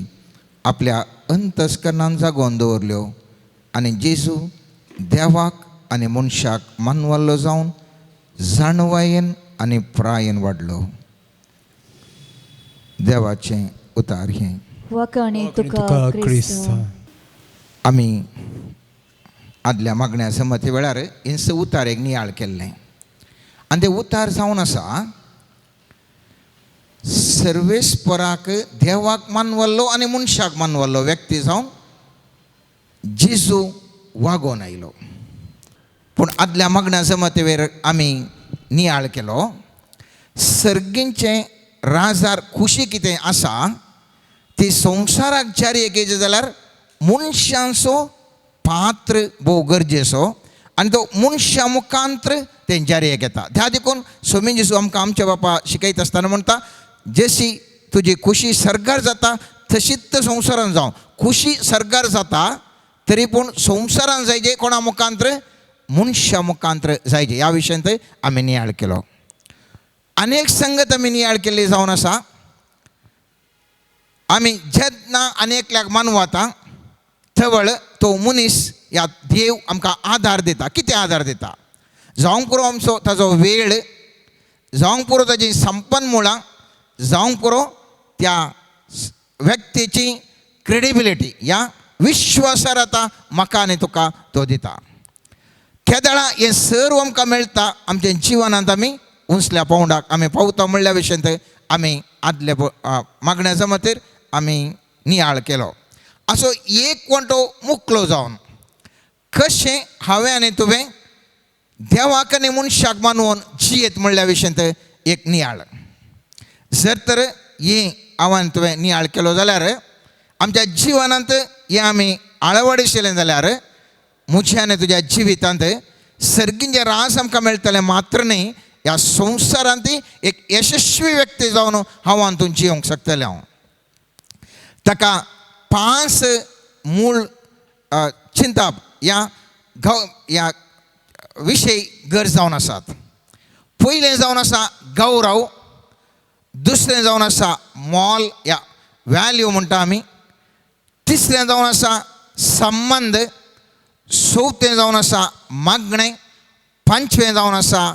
आपल्या अंतस्करणांत जागोवन दवरल्यो आनी जेजू देवाक आनी मनशाक मानवल्लो जावन जाणवायेन आनी प्रायेन वाडलो देवाचें उतार हें वखणी तुका तुका क्रिस्त आमी आदल्या मागण्या समती वेळार हिंस उतारेक नियाळ केल्लें आनी तें उतार जावन आसा सर्वेस्पराक देवाक मानवल्लो आनी मनशाक मानवल्लो व्यक्ती जावन जेजू वागोवन आयलो पूण आदल्या मागण्या समती वेळार आमी नियाळ केलो सर्गींचें राजार खुशी कितें आसा ती संवसाराक जारयेक येयची जाल्यार मनशांचो पात्र भोव गरजेचो आनी तो मनशा मुखांत्र तें जारयेक येता त्या देखून स्वामी जेजू आमकां आमच्या बापा शिकयत आसतना म्हणटा जशी तुजी खुशी सर्गार जाता तशीच तर संवसारान जावं खुशी सर्गार जाता तरी पूण संवसारान जायजे कोणा मुखांत्र मनशा मुखांत्र जायजे ह्या विशयांत आमी नियाळ केलो अनेक संगत आमी नियाळ केल्ली जावन आसा आमी जेन्ना अनेकल्याक मानवता थवळ तो मनीस ह्या देव आमकां आदार दिता कितें आदार दिता जावंक पुरो आमचो ताजो वेळ जावंक पुरो ताजी संपन्मुळां जावंक पुरो त्या व्यक्तीची क्रेडिबिलिटी ह्या विश्वासार्हता म्हाका आनी तुका तो दिता केदळा हें सर्व आमकां मेळटा आमच्या जिवनांत आमी उंचल्या पावंडाक आमी पावता म्हणल्या विशयांत आमी आदले मागण्या जमतेर आमी नियाळ केलो असो एक वंटो मुकलो जावन कशें हांवें आनी तुवें देवाक आनी मनशाक मानून जियेत म्हणल्या विशयांत एक नियाळ जर तर हें हांवें तुवें नियाळ केलो जाल्यार आमच्या जिवनांत हें आमी आळवडिशिल्लें जाल्यार म्हज्या आनी तुज्या जिवितांत सर्गींचें रास आमकां मेळटलें मात्र न्ही ह्या संवसारांत एक यशस्वी व्यक्ती जावन हांव हातूंत जियोंक शकतलें हांव ताका 5 मूळ चिंता ह्या विशय गरज जावन आसात पयलें जावन आसा गौरव दुसरें जावन आसा मोल या वॅल्यू म्हणटा आमी तिसरें जावन आसा संबंध चवथें जावन आसा मागणें पांचवें जावन आसा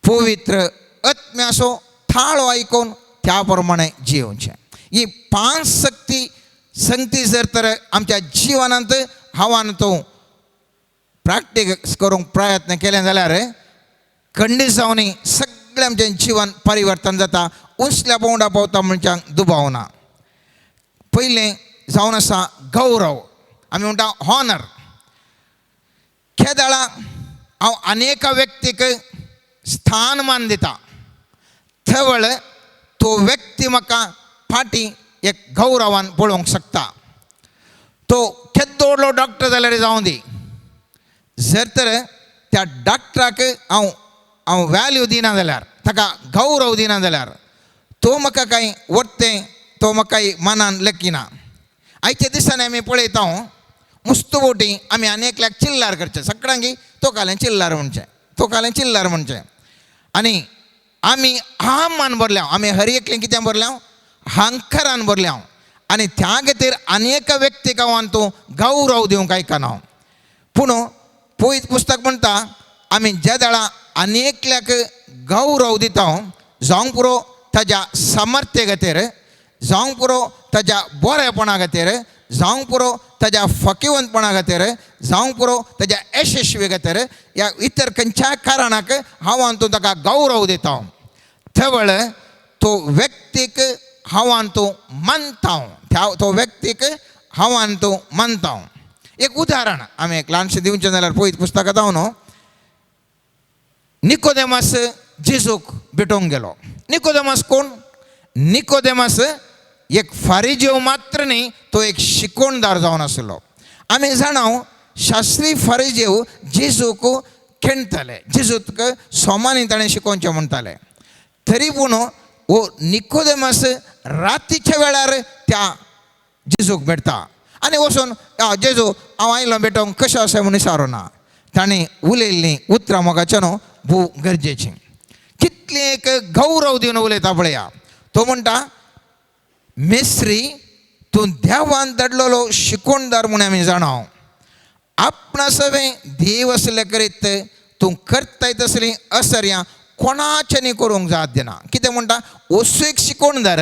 पवित्र आत्म्याचो थाळो आयकून त्या प्रमाणे जियोवचें ही 5 संगती जर तर आमच्या जिवनांत हांवान तो प्रॅक्टीस करूंक प्रयत्न केले जाल्यार खंडीत जावन सगळें आमचें जिवन परिवर्तन जाता उंचल्या पावंडा पावता मनशांक दुबाव ना पयलें जावन आसा गौरव आमी म्हणटा हॉनर केदळा हांव अनेका व्यक्तीक स्थानमान दिता थवळ तो व्यक्ती म्हाका फाटीं एक गौरवान पळोवंक शकता तो केदो व्हडलो डॉक्टर जाल्यार जावं दी जर तर त्या डॉक्टराक हांव वॅल्यू दिना जाल्यार ताका गौरव दिना जाल्यार तो म्हाका कांय वर्तें तो म्हाका मनान लेखिना आयच्या दिसांनी आमी पळयता मुस्तुबोटी आमी आनी एकल्याक चिल्लार करचे सगळ्यांकी तो कालें चिल्लार म्हणचे आनी आमी अहमान भरल्या आमी हर एकलें कितें भरल्या अहंकारान भरल्या आनी त्या खातीर आनी एका व्यक्तीक हांव तूं गौरव दिवंक आयकना पूण पयत पुस्तक म्हणटा आमी ज्या वेळा आनी एकल्याक गौरव दिता जावंक पुरो ताज्या सामर्थ्य खातीर जावंक पुरो ताज्या बरेपणा खातीर जावंक पुरो ताज्या फकीवंतपणा खातीर जावंक पुरो ताज्या यशस्वी खातीर या इतर खंयच्याय कारणाक हांव तूं ताका गौरव दिता थवळ तो व्यक्तीक हांव तूं मानता तो व्यक्तीक हांव तूं मानता एक उदाहरण आमी एक ल्हानशें दिवचें जाल्यार पळयत पुस्तकांत हांव न्हू निकोदेमास जेजूक भेटोवंक गेलो निकोदेमास कोण निकोदेमास एक फारिजेव मात्र न्ही तो एक शिकोणदार जावन आसलो आमी जाणाव शास्त्री फारिजेव जेजूक खेणटाले जेजूक सोमानी ताणें शिकोवचें म्हणटाले तरी पूण हो निकोदेमास रातीच्या वेळार त्या जेजूक भेटता आनी वचून जेजू हांव आयलो भेटोवंक कशें आसा म्हूण विचारना ताणें उलयल्लीं उतरां मोगाचें न्हू भोव गरजेचीं कितलें एक गौरव दिवन उलयता पळया तो म्हणटा मेस्त्री तूं देवान धाडलेलो शिकोणदार म्हूण आमी जाणाव आपणास हांवें देव असले करीत तूं करताय तसलीं असर्यां कोणाचें न्ही करूंक जाय दिना कितें म्हणटा असो एक शिकोणदार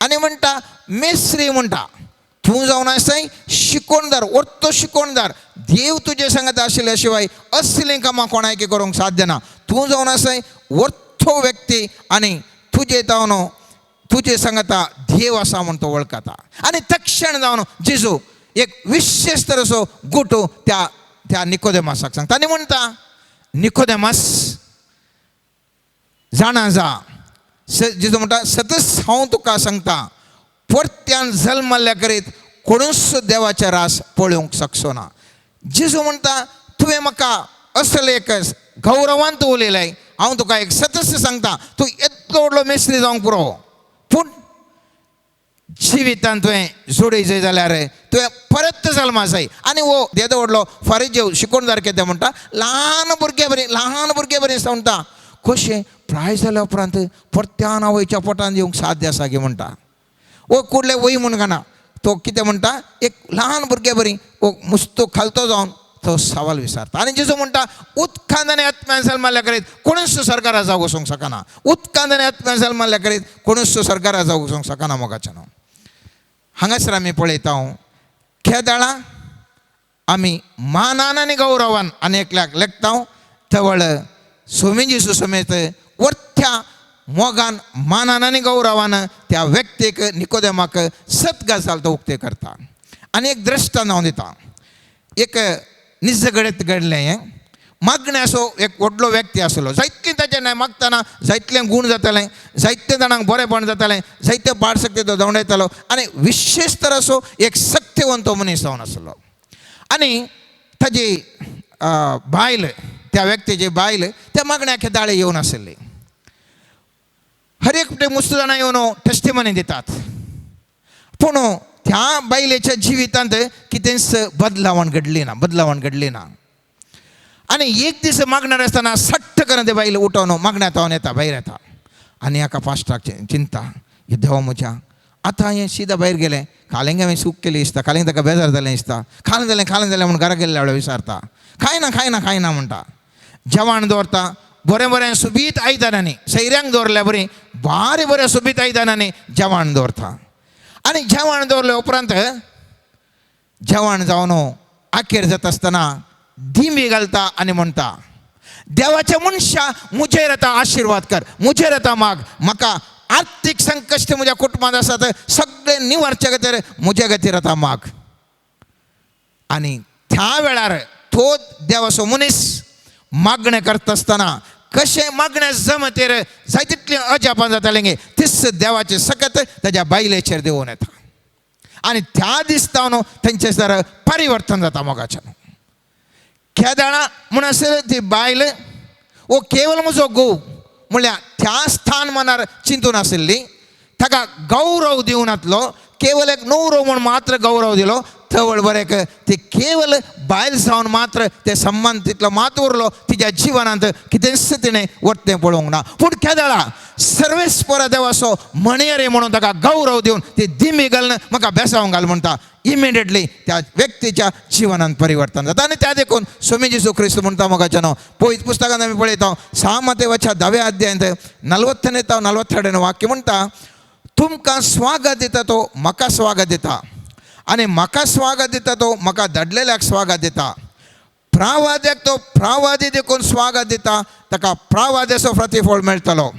आनी म्हणटा मेस्त्री म्हणटा तूं जावन आसाय शिकोणदार ओर्तो शिकोणदार देव तुजे सांगत आशिल्ल्या शिवाय असलीं कामां कोणायकी करूंक साध्य ना तूं जावन आसाय ओर्तो व्यक्ती आनी तुजे जावन तुजे सांगता देव आसा म्हूण तो वळखता आनी तक्षण जावन जेजू एक विशेश तरेचो गुटू त्या निकोदेमासाक सांगता आनी म्हणटा निकोदेमास जाणा जा जेजू म्हणटा सतत हांव तुका सांगता परत्यान जल्मल्ल्या करीत कोणूच देवाचे रास पळोवंक शकचो ना जेजू म्हणटा तुवें म्हाका असले एक गौरवान तूं उलयलें हांव तुका एक सतत सांगता तूं येतलो व्हडलो मेस्त्री जावंक पुरो पूण जिवितांत तुवें जोडय जाय जाल्यार तुवें परत जल्मा जाय आनी हो देदो व्हडलो फारिजेव शिकोणदार कितें म्हणटा ल्हान भुरगे बरें म्हणटा कशें प्राय जाल्या उपरांत परत्यान आवयच्या पोटान येवंक साध्य आसा गे म्हणटा ओ कुडले वय म्हूण गाना तो कितें म्हणटा एक ल्हान भुरगे बरी ओ मुस्तो खालतो जावन तो सवाल विचारता आनी जेजू म्हणटा उदकांत आनी आत्म्यान जल्मल्ल्या करीत कोणूच सरकारा जावं वचूंक शकना उदकांत आनी आत्म्यान जल्मल्ल्या करीत कोणूच सरकारा जावं वचूंक शकना मोगाचें न्हू हांगासर आमी पळयता केदाळा आमी मानान आनी गौरवान आनी एकल्याक लेखता थवळ स्वामी जेजू समेत वर्थ्या मोगान मानान आनी गौरवान त्या व्यक्तीक निकोदेमाक सत गजाल तो उक्ते करता आनी एक दृश्टांत हांव दिता एक निजगडत घडलें मागण्याचो एक व्हडलो व्यक्ती आसलो जायतलीं ताचें मागतना जायतलें गूण जातालें जायत्या जाणांक बरेंपण जातालें जायते पाडशक्ती तो दवडायतालो आनी विशेश तरेचो एक सत्यवंत मनीस जावन आसलो आनी ताजी बायल त्या व्यक्तीची बायल त्या मागण्याक दाळे येवन आसली हर एक मुस्त जाणां येवन टेस्टिमनी दितात पूण त्या बायलेच्या जिवितांत कितेंच बदलावण घडली ना आनी एक दीस मागणार आसतना सट्ट करून ते बायल उठोवन मागण्यात येता भायर येता आनी हाका पास्टाक चिंता हे देवा म्हज्या आतां हें सीदा भायर गेलें कालेंग हांवें सूक केली दिसता कालेंग ताका बेजार जालें दिसता खालें जालें म्हूण घरा गेल्ल्या वेळार विचारता खाय ना म्हणटा जेवण दवरता बरें सुबीत आयदनांनी सैऱ्यांक दवरल्या बरीं बरें सुबीत आयदनांनी जेवण दवरता आनी जेवण दवरले उपरांत जेवण जावन आखेर जाता आसतना दिमी घालता आनी म्हणटा देवाच्या मनशा मुजेर येता आशिर्वाद कर मुजेर येता माग म्हाका आर्थीक संकश्ट म्हज्या कुटुंबांत आसात सगळे निवारचे खातीर म्हजे खातीर येता माग आनी त्या वेळार तो देवाचो मनीस मागणें करता आसतना कशें मागणें जमतेर जाय तितलें अजापान जातालें गे तिस देवाचें सकत ताज्या बायलेचेर देंवून येता आनी त्या दिसता न्हू तेंचे सर परिवर्तन जाता मोगाचें केदाळा म्हणसर ती बायल ओ केवल म्हजो घोव म्हणल्यार त्या स्थान मनार चिंतून आशिल्ली ताका गौरव दिवन येतलो केवल एक न्हवरो म्हूण मात्र गौरव दिलो थवळ बरें ती केवल बायल जावन मात्र ते सम्मान तितलो मात उरलो तिच्या जिवनांत कितेंच तिणें वर्तें पळोवंक ना. पूण केदळा सर्वेस्परा देवाचो म्हणये म्हणून ताका गौरव दिवन ती दिमी घालून म्हाका बेसावंक घाल म्हणटा. इमिडिएटली त्या व्यक्तीच्या जिवनांत परिवर्तन जाता. आनी त्या देखून स्वामी जेजू ख्रिस्त म्हणटा मोगाच्यानो पळयत पुस्तकांत आमी पळयता 6 मत्तेवाच्या 10व्या अध्यायांत 40 ते 42 वाक्य म्हणटा, तुमकां स्वागत दिता तो म्हाका स्वागत दिता, आनी म्हाका स्वागत दिता तो म्हाका धाडलेल्याक स्वागत दिता. प्रावाद्याक तो प्रावादी देखून स्वागत दिता, ताका प्रावाद्याचो प्रतिफळ मेळटलो.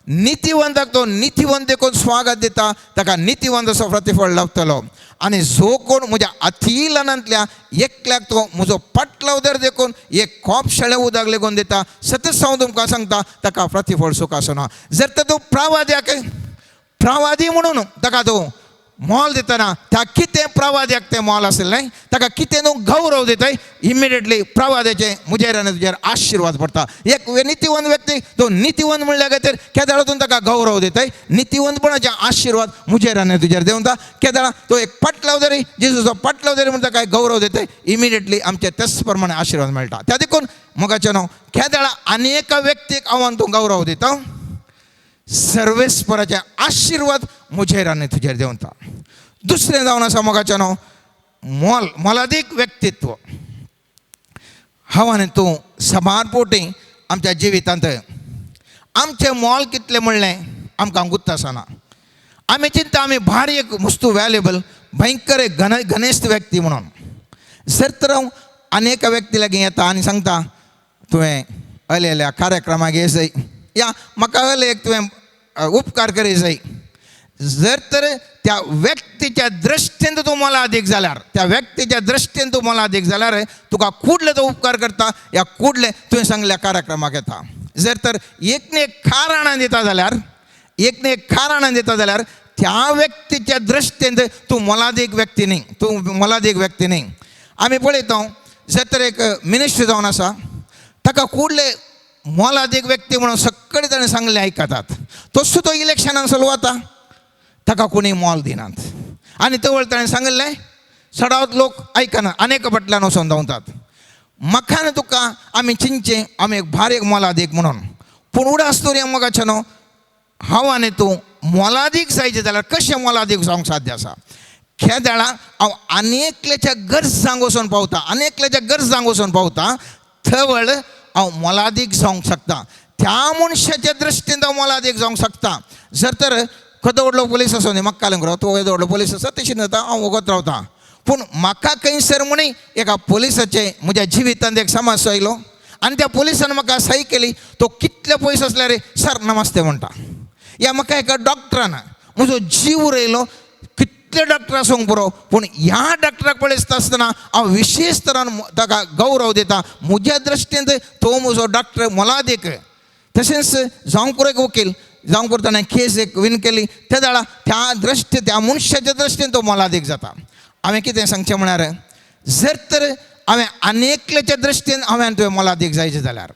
नितीवंताक तो नितीवंत देखून स्वागत दिता, ताका नितीवंताचो प्रतिफळ लाभतलो. आनी जो कोण म्हज्या अतिलनांतल्या एकल्याक तो म्हजो पटलावदर देखून एक कॉप शेळें उदक लेगून दिता, सतत हांव तुमकां सांगता ताका प्रतिफळ सुख आसना. जर तर तूं प्रावाद्याक प्रावादी म्हणून ताका तूं मोल दितना त्या कितें प्रवाद्याक तें मोल आसलें, ताका कितें न्हू गौरव दिताय, इमिडिएटली प्रवाद्याचे मुजेर आनी तुजेर आशिर्वाद पडटा. एक नितीवंत व्यक्ती तो नितीवंत म्हणल्या खातीर केदाळातून ताका गौरव दिताय, नितीवंतपणाचे आशिर्वाद मुजेर आनी तुजेर देंवता. केदाळा तो एक पटलावदरी जेजूचो पटलावदरी म्हणून ताका गौरव दिताय, इमिडिएटली आमचे तेच प्रमाणे आशिर्वाद मेळटा. त्या देखून मोगाचें न्हू केदाळा आनी एका व्यक्तीक हांव तूं गौरव दिता, सर्वेस्पराचे आशिर्वाद मुजेर आनी तुजेर देंवता. दुसरें जावन आसा मोगाचें न्हू मोलादीक व्यक्तित्व. हांव आनी तूं सबारपोटी आमच्या जिवितांत आमचें मोल कितलें म्हणलें आमकां गुर्त आसना. आमी चिंता आमी भारी एक वस्तू वॅल्युएबल भयंकर घनेस्त व्यक्ती म्हणून. जर तर हांव आनी एका व्यक्ती लागीं येता आनी सांगता तुवें अलेल्या कार्यक्रमाक ये जाय, या म्हाका एक तुवें उपकार करी जाय. जर तर त्या व्यक्तीच्या दृश्टीन तूं मोलादीक जाल्यार, त्या व्यक्तीच्या दृश्टीन तूं मोलादीक जाल्यार तुका कुडले तो उपकार करता, या कुडले तुवें सांगल्या कार्यक्रमाक येता. जर तर एक न्ही एक खाराणां दिता जाल्यार, एक न्ही एक खाराणां दिता जाल्यार त्या व्यक्तीच्या दृश्टीन तूं मोलादीक व्यक्ती न्ही, तूं मोलादीक व्यक्ती न्ही. आमी पळयता जर तर एक मिनिस्टर जावन आसा, ताका कुडले मोलादीक व्यक्ती म्हणून सगळे जाण सांगले आयकतात. तसो तो इलेक्शनाक चलवता, ताका कोणी मोल दिनात. आनी तवळ ताणें सांगलें सडावत लोक आयकना, अनेक फाटल्यान वचोन धांवतात. म्हाका आनी तुका आमी चिंतचें आमी एक भारेक मोलादीक म्हणून. पूण उडास तरी मोगाचें न्हू हांव आनी तूं मोलादीक जायचें जाल्यार कशें मोलादीक जावंक साध्य आसा. केदाळा हांव आनेकल्याच्या गरजांक वचोन पावता, आनेकल्याच्या गरजांक वचोन पावता, थवळ हांव मोलादीक जावंक शकता. त्या मनशाच्या दृश्टीन हांव मोलादीक जावंक शकता. जर तर कदो व्हडलो पुलीस आसूं न्ही, म्हाका कालंक राव तो येदो व्हडलो पुलीस आसा तशी जाता हांव वगत रावता. पूण म्हाका खंयसर म्हणी एका पुलिसाचे म्हज्या जिवितांत एक समस्या आयलो आनी त्या पुलिसान म्हाका सही केली. तो कितले पयस आसल्यार सर नमस्ते म्हणटा. या म्हाका एका डॉक्टरान म्हजो जीव उरयलो, कितले डॉक्टर आसूंक पुरो, पूण ह्या डॉक्टराक पळयता आसतना हांव विशेश तरान ताका गौरव दिता. म्हज्या दृश्टीन तो म्हजो डॉक्टर मोलादीक. तशेंच जावंक पुरो एक वकील जावंक पुरो ताणें केस एक विन केली, त्या दाळा त्या मनशाच्या दृश्टीन तो मोलादीक जाता. हांवें कितें सांगचें म्हळ्यार जर तर हांवें आनेकल्याच्या दृश्टीन हांवें तुवें मोलादीक जायचें जाल्यार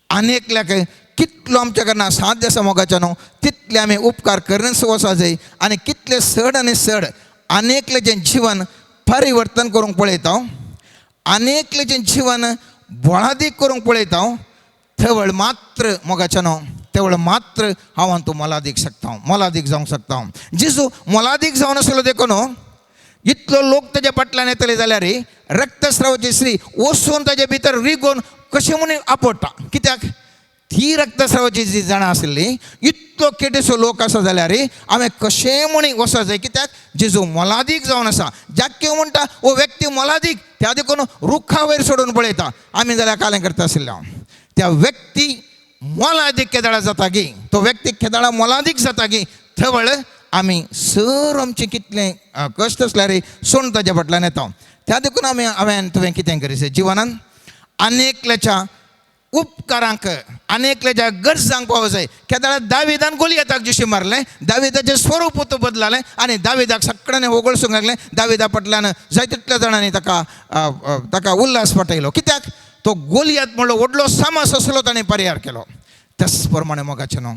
आनेकल्याक कितलो आमच्या कडल्यान साध्य आसा मोगाचें न्हू तितले आमी उपकार करनच वचो जाय. आनी कितले चड आनी चड आनेकल्याचें जिवन परिवर्तन करूंक पळयता, आनेकल्याचें जिवन बोळादीक करूंक पळयता. थवळ मात्र मोगाचें न्हू तेवळ मात्र हांव तूं मोलादीक शकता, मोलादीक जावंक शकता. जेजू मोलादीक जावन आसलो देखून इतलो लोक ताच्या फाटल्यान येतले जाल्यार रक्तस्रावाची स्त्री वचून ताचे भितर रिगोवन कशें म्हणून आपडटा. कित्याक ती रक्तस्रावाची जी जाणां आसली इतलो केटेसो लोक आसा जाल्यार हांवें कशें म्हणी वचो जाय. कित्याक जेजू मोलादीक जावन आसा. जाक्यो म्हणटा वो व्यक्ती मोलादीक त्या देखून रुखा वयर सोडून पळयता. आमी जाल्यार कालें करता आशिल्ले त्या व्यक्ती मोलादीक केदाळा जाता गी, तो व्यक्ती केदाळा मोलादीक जाता गी, थवळ आमी सर आमचें कितलें कश्ट आसल्यार सोडून ताच्या फाटल्यान येता. त्या देखून हांवें तुवें कितें करीत जिवनांत आनेकल्याच्या उपकारांक आनेकल्याच्या गरजांक पावो जाय. केदाळा दाविदान गोलियाताक जशें मारलें, दाविदाचें स्वरूप बदलालें आनी दाविदाक सगळ्यांनी वगळसूंक लागलें. दाविदा फाटल्यान जाय तितल्या जाणांनी ताका उल्हास पटयलो. कित्याक तो गोलियात म्हणलो व्हडलो सामास असलो ताणें परिहार केलो. त्याच प्रमाणे मोगाचें न्हू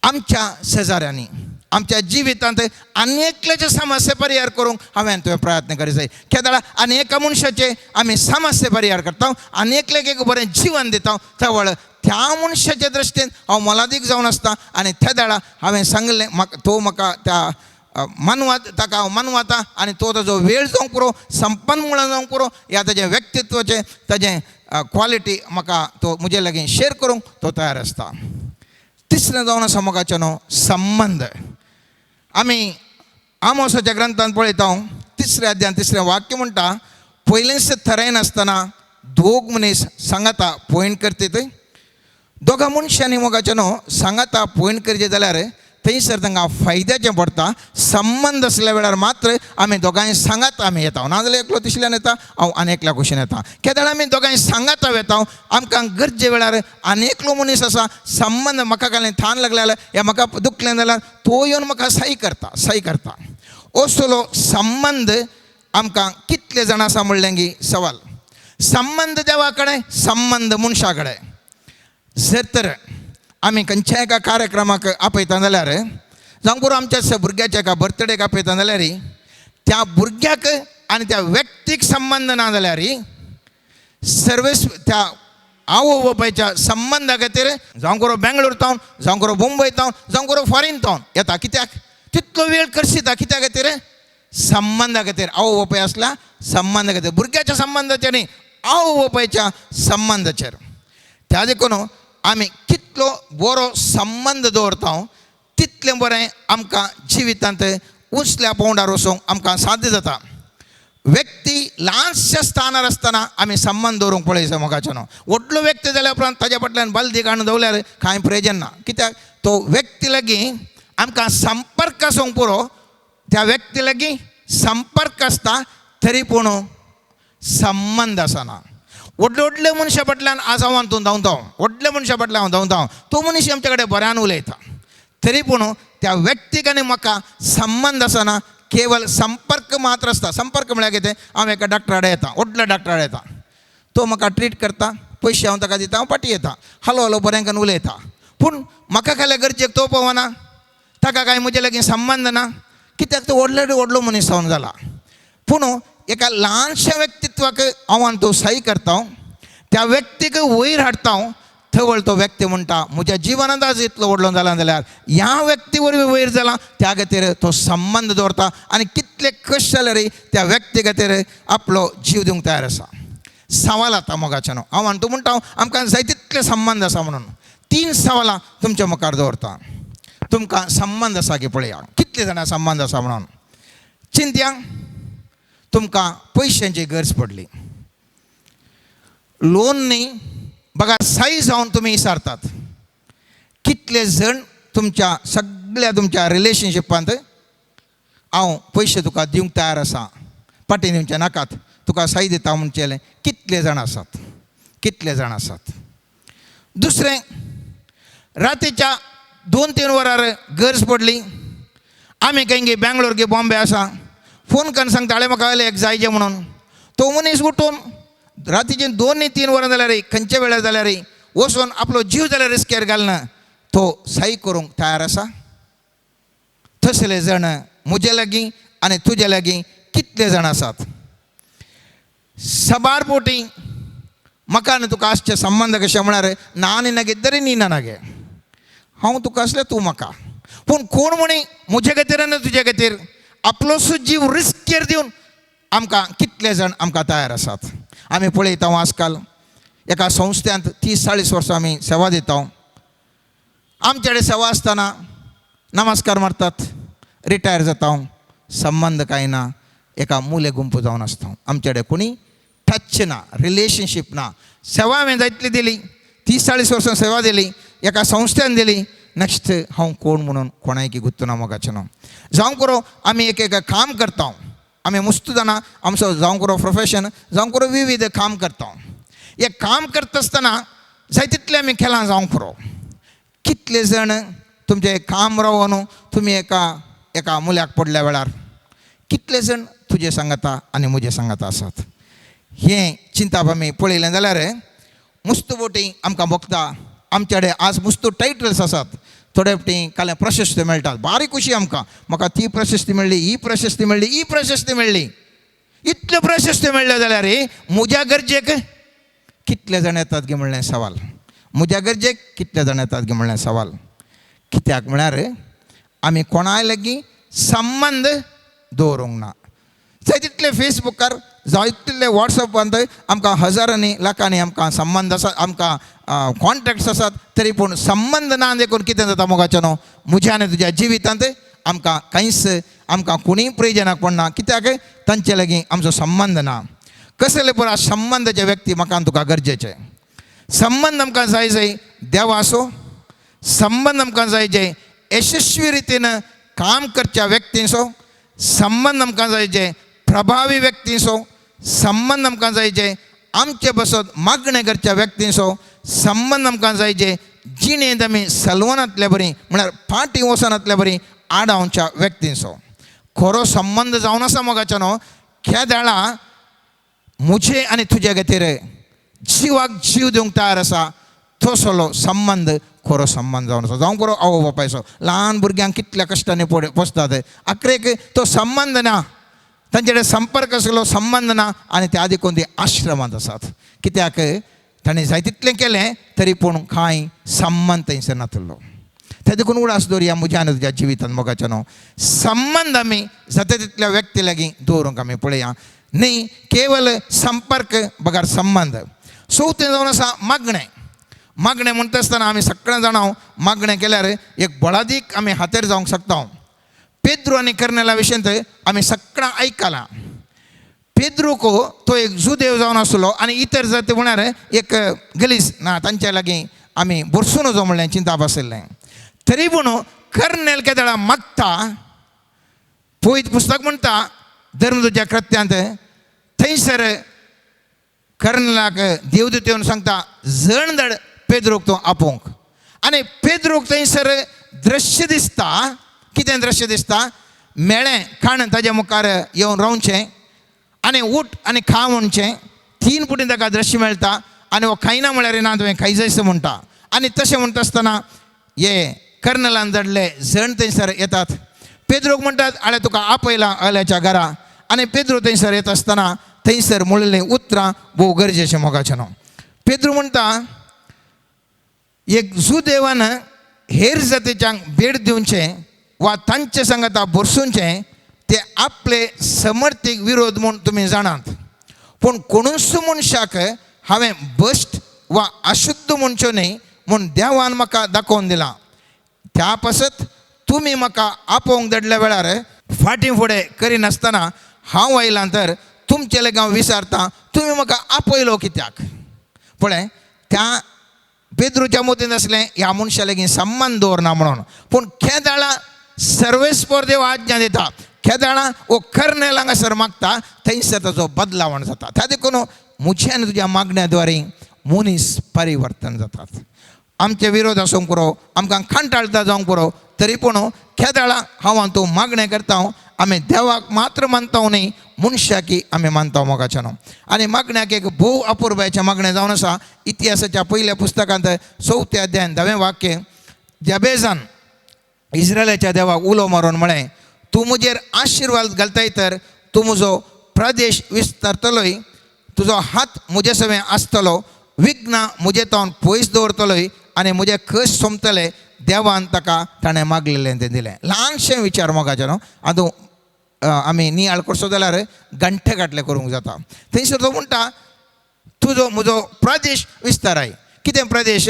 आमच्या शेजाऱ्यांनी आमच्या जिवितांत अनेकल्याचे समस्या परिहार करूंक हांवें तुवें प्रयत्न करी जाय केदाळा अनेक मनशाचे आमी समस्या परिहार करता अनेकल्याक एक बरें जीवन दिता त्या त्या मनशाच्या दृश्टीन हांव मोलादीक जावन आसता आनी त्या दाळा हांवें सांगलें तो म्हाका त्या मानवात ताका हांव मानवता आनी तो ताजो वेळ जावंक पुरो संपन्नमुळ जावंक पुरो ह्या ताजें व्यक्तित्वाचें ताजें क्वॉलिटी म्हाका तो म्हजे लागीं शेअर करूंक तो तयार आसता. तिसरें जावन आसा मोगाचें न्हू संबंध. आमी आमोसाच्या ग्रंथांत पळयता 3ऱ्या अध्यायान 3रे वाक्य म्हणटा पयलेंच थरायन आसतना दोग मनीस सांगाता पॉयंट करतात दोगा मनशांनी मोगाचें न्हू सांगाता पॉयंट करचे जाल्यार थंयसर तांकां फायद्याचें पडटा. संबंध असल्या वेळार मात्र आमी दोगांय सांगात आमी येता नाजाल्यार एकलो तिसल्यान येता हांव आनी एकल्या कुशीन येता केदाळ आमी दोगांय सांगाता येता आमकां गरजे वेळार आनेकलो मनीस आसा संबंध म्हाका कांय थान लागले जाल्यार या म्हाका दुखलें जाल्यार तो येवन म्हाका सही करता असलो संबंध आमकां कितले जाण आसा म्हणलें की सवाल. संबंध देवा कडेन संबंध मनशा कडेन. जर तर आमी खंयच्याय एका कार्यक्रमाक आपयता जाल्यार जावं पुरो आमच्या भुरग्याच्या एका बर्थडेक आपयता जाल्यार त्या भुरग्याक आनी त्या व्यक्तीक संबंध ना जाल्यार सर्वीस त्या आवय बापायच्या संबंधा खातीर जावं करो बेंगळूर तावन जावं करो मुंबय तावन जावं करो फॉरेन तावन येता कित्याक तितलो वेळ करशिता कित्या खातीर संबंधा खातीर आवय बापाय आसल्या संबंधा खातीर भुरग्याच्या संबंधाचेर न्ही आवय बापायच्या संबंधाचेर. त्या देखून आमी कितलो बरो संबंध दवरता तितलें बरें आमकां जिवितांत उंचल्या पावंडार वचूंक आमकां साध्य जाता. व्यक्ती ल्हानशा स्थानार आसतना आमी संबंध दवरूंक पळयता मोगाचें न्हू व्हडलो व्यक्ती जाल्या उपरांत ताज्या फाटल्यान बल्दी काडून दवरल्यार कांय प्रयोजन ना कित्याक तो व्यक्ती लागीं आमकां संपर्क आसूंक पुरो त्या व्यक्ती लागीं संपर्क आसता तरी पूण संबंध आसना. व्हडले मनशा फाटल्यान आज हांव तूं धांवता व्हडल्या मनशा फाटल्यान हांव धांवता तो मनीस आमच्या कडेन बऱ्यान उलयता तरी पूण त्या व्यक्तीक आनी म्हाका संबंध आसना केवळ संपर्क मात्र आसता. संपर्क म्हळ्यार कितें हांव एका डॉक्टरा कडेन येता व्हडल्या डॉक्टरा कडेन येता तो म्हाका ट्रीट करता पयशे हांव ताका दिता हांव फाटीं येता हलो बरें करून उलयता पूण म्हाका काय गरजेक तो पवना ताका काय म्हजे लागीं संबंध ना कित्याक तो व्हडलो मनीस जावन जाला. पूण एका ल्हानशा व्यक्तित्वाक हांव तो सही करता त्या व्यक्तीक वयर हाडटा थवळ तो व्यक्ती म्हणटा म्हज्या जिवनांत आज इतलो व्हडलो जाला जाल्यार ह्या व्यक्ती वरवीं वयर जाला त्या खातीर तो संबंध दवरता आनी कितले कश्ट जाल्यार त्या व्यक्ती खातीर आपलो जीव दिवंक तयार आसा. सवाल आता मोगाचें न्हू हांव तूं म्हणटा आमकां जाय तितले संबंध आसा म्हणून 3 सवालां तुमच्या मुखार दवरता. तुमकां संबंध आसा की पळया कितले जाणां संबंध आसा म्हणून. चिंत्या तुमकां पयशांची गरज पडली लोन न्ही बघा सही जावन तुमी विचारतात कितले जण तुमच्या सगळ्या तुमच्या रिलेशनशिपांत हांव पयशे तुका दिवंक तयार आसा फाटीं दिवचे नाकात तुका सही दिता म्हणचेलें कितले जाण आसात. दुसरें रातीच्या 2-3 वरार गरज पडली आमी खंय गे बेंगळूर गे बॉम्बे आसा फोन करून सांगता हाळे म्हाका एक जायचें म्हणून तो मनीस उठून रातीचे 2-3 वरां जाल्यार खंयच्या वेळार जाल्यार वचून आपलो जीव जाल्यार रिस्केर घालना तो सही करूंक तयार आसा. तसले जण म्हजे लागीं आनी तुजे लागीं कितले जाण आसात. सबार पोटी म्हाका आनी तुका आसचे संबंध कशे म्हळ्यार ना आनी नगे तरी नी ना नगे हांव तुका आसलें तूं म्हाका पूण कोण म्हणी म्हजे खातीर आनी तुजे खातीर आपलोसो जीव रिस्केर दिवन आमकां कितले जाण आमकां तयार आसात. आमी पळयता आजकाल एका संस्थेंत 30-40 वर्सां आमी सेवा दिता आमचे कडेन सेवा आसतना नमस्कार मारतात रिटायर जाता संबंध कांय ना एका मुले गुंपू जावन आसता आमचे कडेन कोणी टच ना रिलेशनशीप ना. सेवा हांवें जायतली दिली 30-40 वर्सां सेवा दिली एका संस्थेन दिली नेक्स्ट हांव कोण म्हणून कोणायकी गुर्तुना मोगाचें न्हू. जावं करो आमी एक काम करता आमी मस्त जाणां आमचो जावं करो प्रोफेशन जावं करो विविध काम करता हे काम करता आसतना जाय तितले आमी खेळां जावं पुरो कितले जण तुमचें काम रावन तुमी एका मुल्याक पडल्या वेळार कितले जण तुजे सांगाता आनी म्हजे सांगाता आसात. हें चिंताप आमी पळयलें जाल्यार मुस्त बोटी आमकां भोगता आमचे कडेन आज मुस्त टायटल्स आसात थोडे फावटी काले प्रशस्ती मेळटात बारी खुशी आमकां म्हाका ती प्रशस्ती मेळ्ळी ही प्रशस्ती मेळ्ळी ही प्रशस्ती मेळ्ळी इतल्यो प्रशस्ती मेळ्ळ्यो जाल्यार म्हज्या गरजेक कितले जाण येतात गे म्हणलें सवाल म्हज्या गरजेक कितले जाण येतात गे म्हणलें सवाल कित्याक म्हळ्यार आमी कोणाय लागीं संबंद दवरूंक ना थंय तितले फेसबुकार जावं तितले वॉट्सॅपांत आमकां हजारांनी लाखांनी आमकां संबंद आसात आमकां कॉन्टॅक्ट्स आसात तरी पूण संबंद ना देखून कितें जाता मोगाचें न्हू म्हज्या आनी तुज्या जिवितांत आमकां कांयच आमकां कोणीय प्रयोजनाक पडना कित्याक तांचे लागीं आमचो संबंद ना कसले पुरा संबंद जे व्यक्ती म्हाका आनी तुका गरजेचे संबंद आमकां जाय जाय देवा आसूं संबंद आमकां जाय जे यशस्वी रितीन काम करच्या व्यक्तींचो संबंद आमकां जाय जे प्रभावी व्यक्तींचो संबंद आमकां जाय जे आमचे बसत मागणें करच्या व्यक्तींचो संबंद आमकां जाय जे जिणेंत आमी सलवनांतल्या बरी म्हळ्यार फाटीं वचनांतल्या बरी आडावच्या व्यक्तींचो खरो संबंद जावन आसा मोगाचो न्हू केदाळा मुझे आनी तुजे खातीर जिवाक जीव दिवंक तयार आसा तसलो संबंद खरो संबंद जावन आसा जावं बरो आवय बापायचो ल्हान भुरग्यांक कितल्या कश्टांनी पोसतात आखरेक तो संबंद ना तांचे कडेन संपर्क आसलो संबंद ना आनी ते आदीकून ती आश्रमांत आसात कित्याक ताणें जाय तितलें केलें तरी पूण कांय संबंद थंयसर नासलो ते देखून उडास दवरया म्हज्या आनी तुज्या जिवितांत मोगाचें न्हू संबंद आमी जाता तितल्या व्यक्ती लागीं दवरूंक आमी पळया न्ही केवल संपर्क बगार संबंद चवथें जावन आसा मागणें मागणें म्हणटा आसतना आमी सगळें जाणां मागणें केल्यार एक बळादीक आमी हातेर जावंक शकता पेद्रू आनी कर्नेला विशयंत आमी सगळां आयकलां पेद्रूक तो एक जुदेव जावन आसलो आनी इतर जाती म्हळ्यार एक गलीज ना तांचे लागीं आमी बरसून वचो म्हणलें चिंता बसयल्लें तरी पूण कर्नेल केदाळा मागता पळयत पुस्तक म्हणटा धर्मदूताच्या कृत्यांत थंयसर कर्नेलाक देवदूत येवन सांगता जण धड पेद्रूक तो आपोवंक आनी पेद्रूक थंयसर दृश्य दिसता कितें दृश्य दिसता मेळ्ळें खाण ताज्या मुखार येवन रावचें आनी उठ आनी खा म्हणचें 3 पुटी ताका दृश्य मेळटा आनी हो खायना म्हळ्यार ना तुवें खाय जायसो म्हणटा आनी तशें म्हणटा आसतना हे कर्नलान धाडले जण थंयसर येतात पेद्रूक म्हणटात आळे तुका आपयलां अल्याच्या घरा आनी पेद्रू थंयसर येता आसतना थंयसर म्हणलेलीं उतरां भोव गरजेचें मोगाचें न्हू पेद्रू म्हणटा एक जुदेवान हेर जातीच्यांक भेट दिवचें वा तांचे सांगाता बरसूंचें ते आपले समर्थीक विरोध म्हूण तुमी जाणात पूण कोणूच मनशाक हांवें भश्ट वा अशुद्ध म्हणच्यो न्ही म्हूण देवान म्हाका दाखोवन दिलां त्या पासत तुमी म्हाका आपोवंक धाडल्या वेळार फाटीं फुडें करिनासतना हांव आयलां तर तुमचे लेगीत हांव विचारतां तुमी म्हाका आपयलो कित्याक पळय त्या पेद्रूच्या मतींत आसलें ह्या मनशा लेगीत संबंद दवरना म्हणून पूण केदाळा सर्वेस्पर देव आज्ञा दिता केदाळा वो कर्नेल हांगासर मागता थंयसर ताचो बदलावण जाता त्या देखून म्हज्या आनी तुज्या मागण्या द्वारे मनीस परिवर्तन जातात आमचे विरोध आसूंक पुरो आमकां खांटाळटा जावंक पुरो तरी पूण केदाळा हांव तूं मागणें करता आमी देवाक मात्र मानता न्ही मनशाकी आमी मानता मोगाचें न्हू आनी मागण्याक एक भोव अपुर्बाचें मागणें जावन आसा इतिहासाच्या पयल्या पुस्तकांत 4 अध्यायान 10वें वाक्य जबेजान इस्रायलाच्या देवाक उलो मारून म्हळें तूं म्हजेर आशिर्वाद घालताय तर तूं म्हजो प्रदेश विस्तारतलोय तुजो हात म्हजे सवें आसतलो विघ्न म्हजे तोंड पयस दवरतलोय आनी म्हजे कश्ट सोंपतले देवान ताका ताणें मागलेलें तें दिलें ल्हानशें विचार मोगाचें न्हू आतां आमी नियाळ करचो जाल्यार घंटे गाटले करूंक जाता थंयसर तो म्हणटा तुजो म्हजो प्रदेश विस्ताराय कितें प्रदेश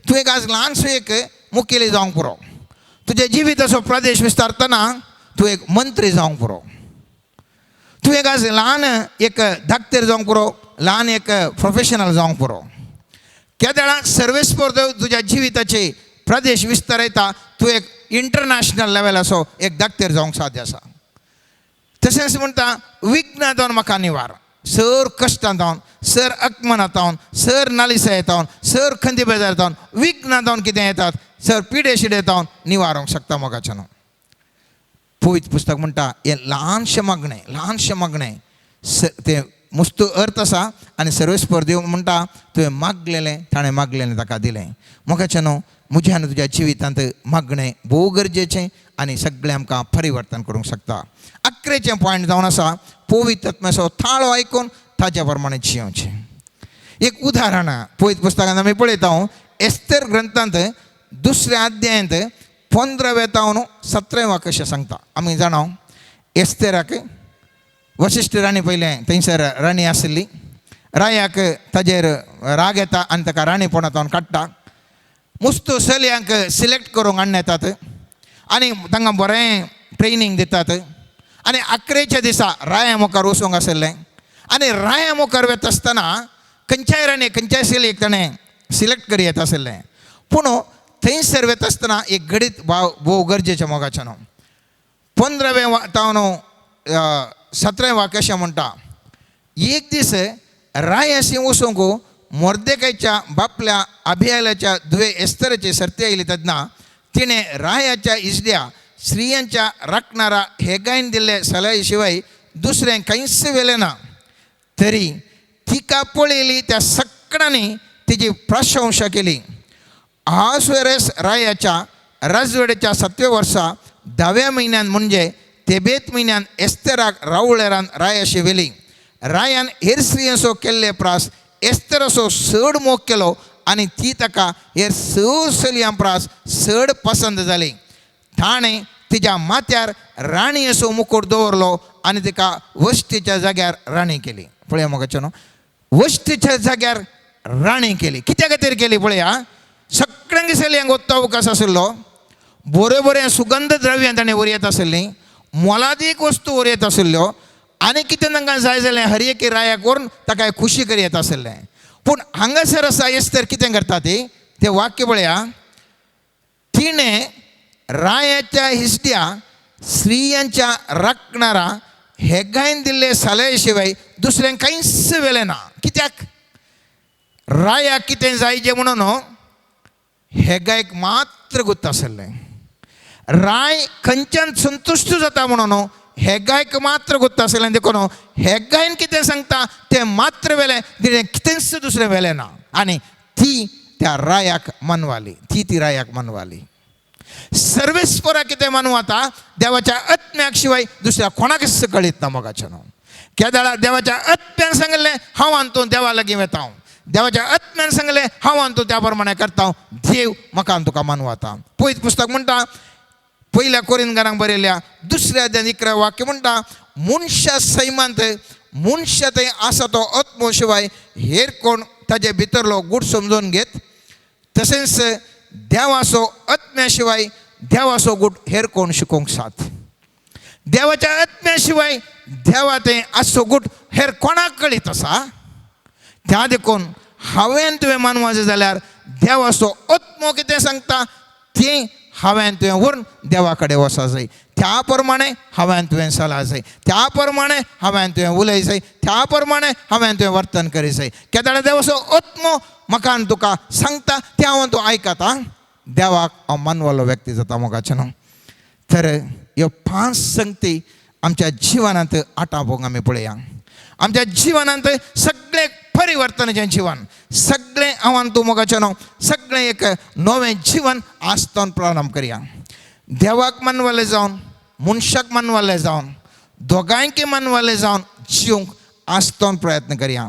तूं एक आज ल्हानसो एक मुखेली जावंक पुरो तुजे जिविताचो प्रदेश विस्तारतना तूं एक मंत्री जावंक पुरो तूं एक आज ल्हान एक धाकटेर जावंक पुरो ल्हान एक प्रोफेशनल जावंक पुरो केदाळाक सर्वेस्पर देव तुज्या जिविताचे प्रदेश विस्तारयता तूं एक इंटरनॅशनल लेवलाचो एक धाकटेर जावंक साध्य आसा तशेंच म्हणटा विघ्न जावन म्हाका निवार सर कश्टां जावन सर अकमनां जावन सर नालिसा येतावन सर खंदी बेजार जावन विघ्न जावन कितें येतात सर पिडे शिडे जावन निवारूंक शकता मोगाचें न्हू पवित्र पुस्तक म्हणटा हे ल्हानशें मागणें ते मुस्त अर्थ आसा आनी सर्वेस्पर देव म्हणटा तुवें मागलेलें ताणें मागलेलें ताका दिलें. मोगाच्या न्हू म्हज्या आनी तुज्या जिवितांत मागणें भोव गरजेचें आनी सगळें आमकां परिवर्तन करूंक शकता. 11वें पॉयंट जावन आसा पवित्र आत्म्याचो थाळो आयकून ताच्या प्रमाणे जियोचें. एक उदाहरण पळयत पुस्तकांत आमी पळयता एस्तेर ग्रंथांत 2ऱ्या अध्यायांत 15वें तावन 17वें वाक्य अशें सांगता. आमी जाणा एस्तेराक वशिश्ट राणी पयलें थंयसर राणी आसली. रायाक ताजेर राग येता आनी ताका राणीपणांतून काडटा. मुस्त चलयांक सिलेक्ट करूंक हाडून येतात आनी तांकां बरें ट्रेनींग दितात. आनी 11वेच्या दिसा राया मुखार वचूंक आसलें आनी राया मुखार वता आसतना खंयच्याय राणी खंयच्याय चलयेक ताणें सिलेक्ट करी येता आसलें. पूण थंयसर वता आसतना एक घडीत भोव गरजेचें मोगाचें न्हू. 15वें तावन 17वें वाक्य अशें म्हणटा एक दीस रायाशी वचूंक मोर्देकायच्या बापल्या अभियालाच्या धुवे एस्तेराची सर्ती आयली तेन्ना तिणें रायाच्या इश्ट्या स्त्रियांच्या राखणारा हेगायन दिल्ले सलाये शिवाय दुसरें कांयच वेलें ना. तरी तिका पळयली त्या सगळ्यांनी तिची प्रशंसा केली. आहासुएरस रायाच्या राजवडेच्या 7व्या वर्सा 10व्या म्हयन्यान म्हणजे तेबेत म्हयन्यान एस्तेराक रावळेरान रायाशी वेली. रायान हेर स्त्रियांचो केल्ले प्रास एस्तेराचो चड मोग केलो आनी ती ताका हेर चलयां प्रास चड पसंद जाली. ताणें तिच्या माथ्यार राणयेचो मुकुट दवरलो आनी तिका वस्तीच्या जाग्यार राणी केली. पळया मोगाचें न्हू वस्तीच्या जाग्यार राणी केली. कित्या खातीर केली पळया. सगळ्यांक चलयांक वचचो अवकाश आशिल्लो. बऱ्यो बऱ्या सुगंध द्रव्यां ताणें व्हरयत आसलीं. मोलादीक वस्तू व्हरयत आशिल्ल्यो आनी कितें तांकां जाय जालें हर एक रायाक व्हरून ताका खुशी करी येता आसलें. पूण हांगासर आसा एस्तेर कितें करता ती तें वाक्य पळया. तिणें रायाच्या इश्ट्या स्त्रियांच्या राखणारा हेगायन दिल्ले सलाये शिवाय दुसऱ्यांक कांयच वेलें ना. कित्याक रायाक कितें जायचें म्हणून हेगायक मात्र गुत्त आसलें. राय खंयच्यान संतुश्ट जाता म्हणून हेगायक मात्र गुत्त आसलें. देखून हेगायन कितें सांगता तें मात्र वेलें. तिणें कितेंच दुसरें वेलें ना आनी ती त्या रायाक मानवाली. ती रायाक मानवाली. सर्वेस्परा कितें मानवता देवाच्या आत्म्याक शिवाय दुसऱ्या कोणाकच कळीत ना मोगाचें न्हू. केदाळा देवाच्या आत्म्यान सांगलें हांव आनी देवा लागीं वता. देवाच्या आत्म्यान सांगलें हांव आनी त्या प्रमाणे करता. देव म्हाका आनी तुका मानवता. पळयत पुस्तक म्हणटा 1 कोरिंथांक बरयल्या 2ऱ्या अध्यायान 11वें वाक्य म्हणटा मनशा सैमांत मनशा थंय आसा तो आत्मो शिवाय हेर कोण ताजे भितरलो गूढ समजून घेत. तशेंच देवाचो आत्म्या शिवाय देवाचो गूढ हेर कोण शिकोवंक साथ. देवाच्या आत्म्या शिवाय देवा थंय आसचो गूढ हेर कोणाक कळीत आसा. त्या देखून हांवें तुवें मानवाचें जाल्यार देवाचो आत्मो कितें सांगता तें हांवें तुवें व्हरून देवा कडेन वचा जाय. त्या प्रमाणे हांवें तुवें चला जाय. त्या प्रमाणे हांवें तुवें उलय जाय. त्या प्रमाणे हांवें तुवें वर्तन करी जाय. केदाळ देवाचो आत्मो म्हाका आनी तुका सांगता तें हांव तूं आयकता. देवाक हांव मानवलो व्यक्ती जाता मोगाचें न्हू. तर ह्यो 5 संगती आमच्या जिवनांत आटावंक आमी पळया. आमच्या जिवनांत सगळें परिवर्तनाचें जिवन सगळें हांव तूं मोगाचें न्हू सगळें एक नवें जिवन आसतोन प्रारंभ करया. देवाक मानवालें जावन मनशाक मानवालें जावन दोगांयकी मानवालें जावन जिवंक आसतोन प्रयत्न करया.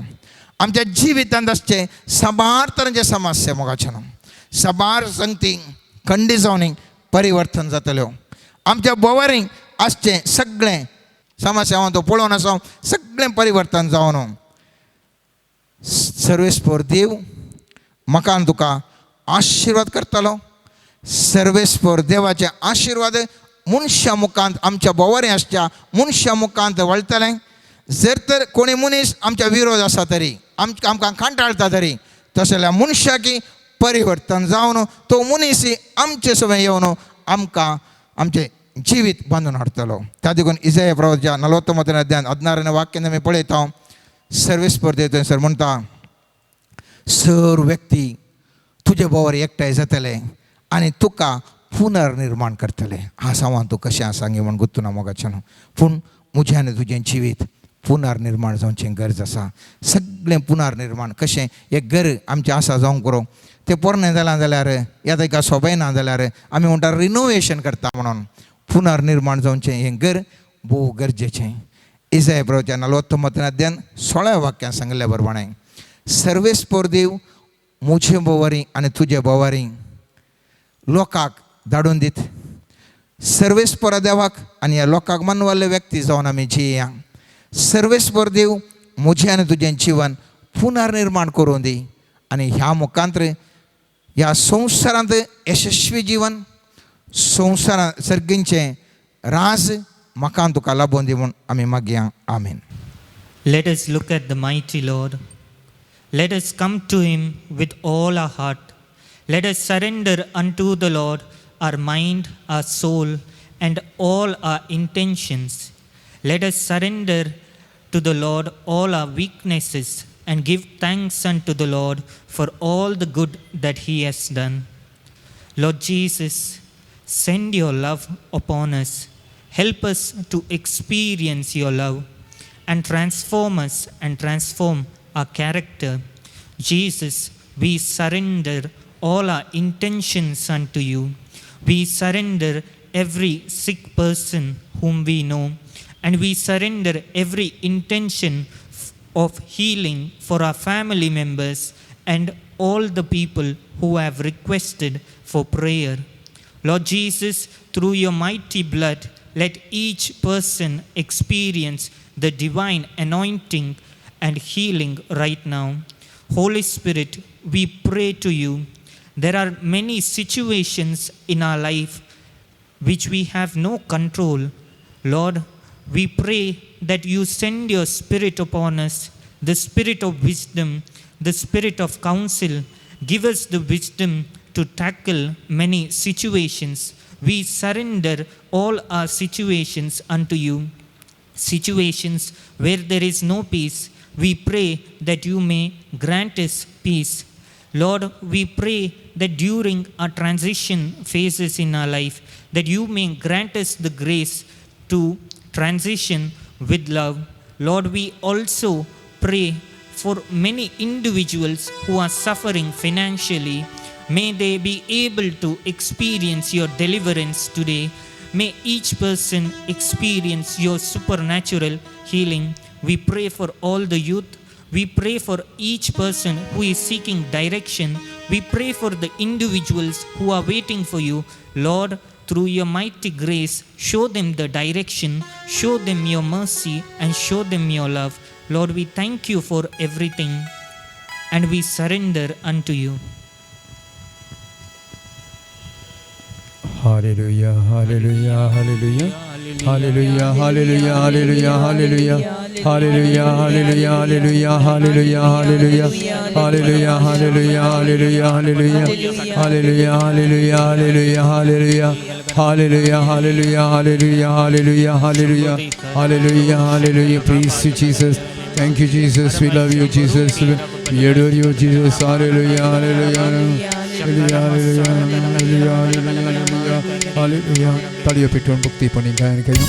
आमच्या जिवितांत आसचे साबार तरेचे समस्या मोगाचें न्हू. साबार संगती खंडी जावन परिवर्तन जातल्यो. आमच्या बोवारींक आसचें सगळें समस्या हांव तो पळोवन आसा सगळें परिवर्तन जावन सर्वेस्पर देव म्हाका आनी तुका आशिर्वाद करतलो. सर्वेस्पर देवाचे आशिर्वाद मनशा मुखांत आमच्या बोवारीं आसच्या मनशा मुखांत वळटलें. जर तर कोणी मनीस आमच्या विरोध आसा तरी आमकां कांटाळटा तरी तशें जाल्यार मनशाकी परिवर्तन जावन तो मनीस आमचे सवय येवन आमकां आमचें जिवीत बांदून हाडटलो. त्या देखून इसाया प्रवचच्या 49 अध्यायान 16 वाक्यान आमी पळयता सर्वेस्पर देव थंयसर म्हणटा सर व्यक्ती तुजे बोवारी एकठांय जातले आनी तुका पुनर्निर्माण करतले. हांव सांग तूं कशें आसा गे म्हूण गुत्तू ना मोगाचें न्हू. पूण म्हजें आनी तुजें जिवीत पुनर्निर्माण जावचें गरज आसा. सगळें पुनर्निर्माण कशें एक घर आमचें आसा जावं करूं तें पोरणें जालां जाल्यार येता एका सोबाय ना जाल्यार आमी म्हणटा रिनोवेशन करता म्हणून. पुनर्निर्माण जावचें हें घर भोव गरजेचें. इसाया प्रवचन 49 अध्यायान 16 वाक्यान सांगल्या प्रमाणे सर्वेस्पर देव मुझे बोवारी आनी तुजे बोवारी लोकांक धाडून दीत. सर्वेस्पर देवाक आनी ह्या लोकांक मानवाल्ले व्यक्ती जावन आमी जिया. सर्वेस्पर देव मुझे आनी तुजें जिवन पुनर्निर्माण करून दी आनी ह्या मुखांतर ह्या संवसारांत यशस्वी जीवन संवसारांत सर्गींचें राज म्हाका आनी तुका लाबोवन दी म्हूण आमी मागया. आमेन. Let us look at the mighty Lord. Let us come to Him with all our heart. Let us surrender unto the Lord our mind, our soul, and all our intentions. Let us surrender to the Lord all our weaknesses and give thanks unto the Lord for all the good that He has done. Lord Jesus, send your love upon us. Help us to experience your love and transform us and transform our character. Jesus, we surrender all our intentions unto you. We surrender every sick person whom we know, and we surrender every intention of healing for our family members and all the people who have requested for prayer. Lord Jesus, through your mighty blood, let each person experience the divine anointing and healing right now. Holy Spirit, we pray to you. There are many situations in our life which we have no control. Lord, we pray that you send your Spirit upon us, the Spirit of wisdom, the Spirit of counsel. Give us the wisdom to tackle many situations. We surrender all our situations unto you. Situations where there is no peace, we pray that you may grant us peace. Lord, we pray that during our transition phases in our life, that you may grant us the grace to transition with love. Lord, we also pray for many individuals who are suffering financially. May they be able to experience your deliverance today. May each person experience your supernatural healing. We pray for all the youth. We pray for each person who is seeking direction. We pray for the individuals who are waiting for you. Lord, through your mighty grace, show them the direction, show them your mercy, and show them your love. Lord, we thank you for everything, and we surrender unto you. Hallelujah, hallelujah, hallelujah. Hallelujah, hallelujah, hallelujah, hallelujah. Hallelujah, hallelujah, hallelujah, hallelujah, hallelujah. Hallelujah, hallelujah, hallelujah, hallelujah. Hallelujah, hallelujah, hallelujah, hallelujah. Hallelujah, hallelujah, hallelujah, hallelujah, hallelujah. Hallelujah, hallelujah. Praise you, Jesus. Thank you, Jesus. We love you, Jesus. We adore you, Jesus. Hallelujah, hallelujah. Taliya pittuan bukti pani gayan kayo.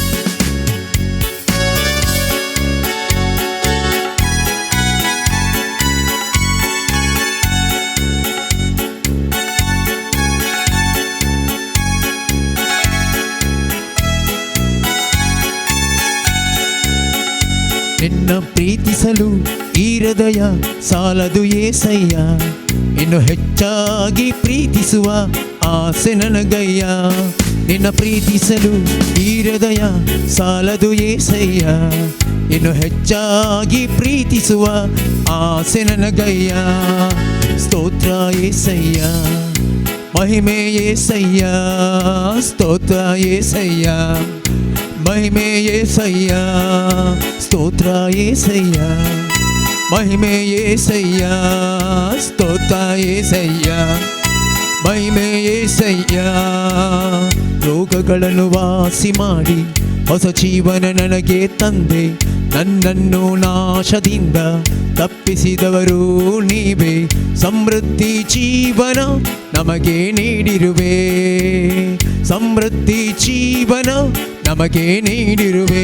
ನಿನ್ನ ಪ್ರೀತಿಸಲು ಈ ಹೃದಯ ಸಾಲದು ಏಸಯ್ಯ, ಇನ್ನು ಹೆಚ್ಚಾಗಿ ಪ್ರೀತಿಸುವ ಆಸೆ ನನಗಯ್ಯ. ನಿನ್ನ ಪ್ರೀತಿಸಲು ಈ ಹೃದಯ ಸಾಲದು ಏಸಯ್ಯ, ಇನ್ನು ಹೆಚ್ಚಾಗಿ ಪ್ರೀತಿಸುವ ಆಸೆ ನನಗಯ್ಯ. ಸ್ತೋತ್ರ ಏಸಯ್ಯ, ಮಹಿಮೆ ಏಸಯ್ಯ, ಸ್ತೋತ್ರ ಏಸಯ್ಯ, ಮಹಿಮೆ ಏಸಯ್ಯ, ಸ್ತೋತ್ರ ಏಸಯ್ಯ, ಮಹಿಮೆ ಏಸಯ್ಯ, ಸ್ತೋತ್ರ ಏಸಯ್ಯ, ಮಹಿಮೆ ಏಸಯ್ಯ. ರೋಗಗಳನ್ನು ವಾಸಿ ಮಾಡಿ ಹೊಸ ಜೀವನ ನನಗೆ ತಂದೆ, ನನ್ನನ್ನು ನಾಶದಿಂದ ತಪ್ಪಿಸಿದವರು ನೀವೇ. ಸಮೃದ್ಧಿ ಜೀವನ ನಮಗೆ ನೀಡಿರುವೆ, ಸಮೃದ್ಧಿ ಜೀವನ ನಮಗೆ ನೀಡಿರುವೆ.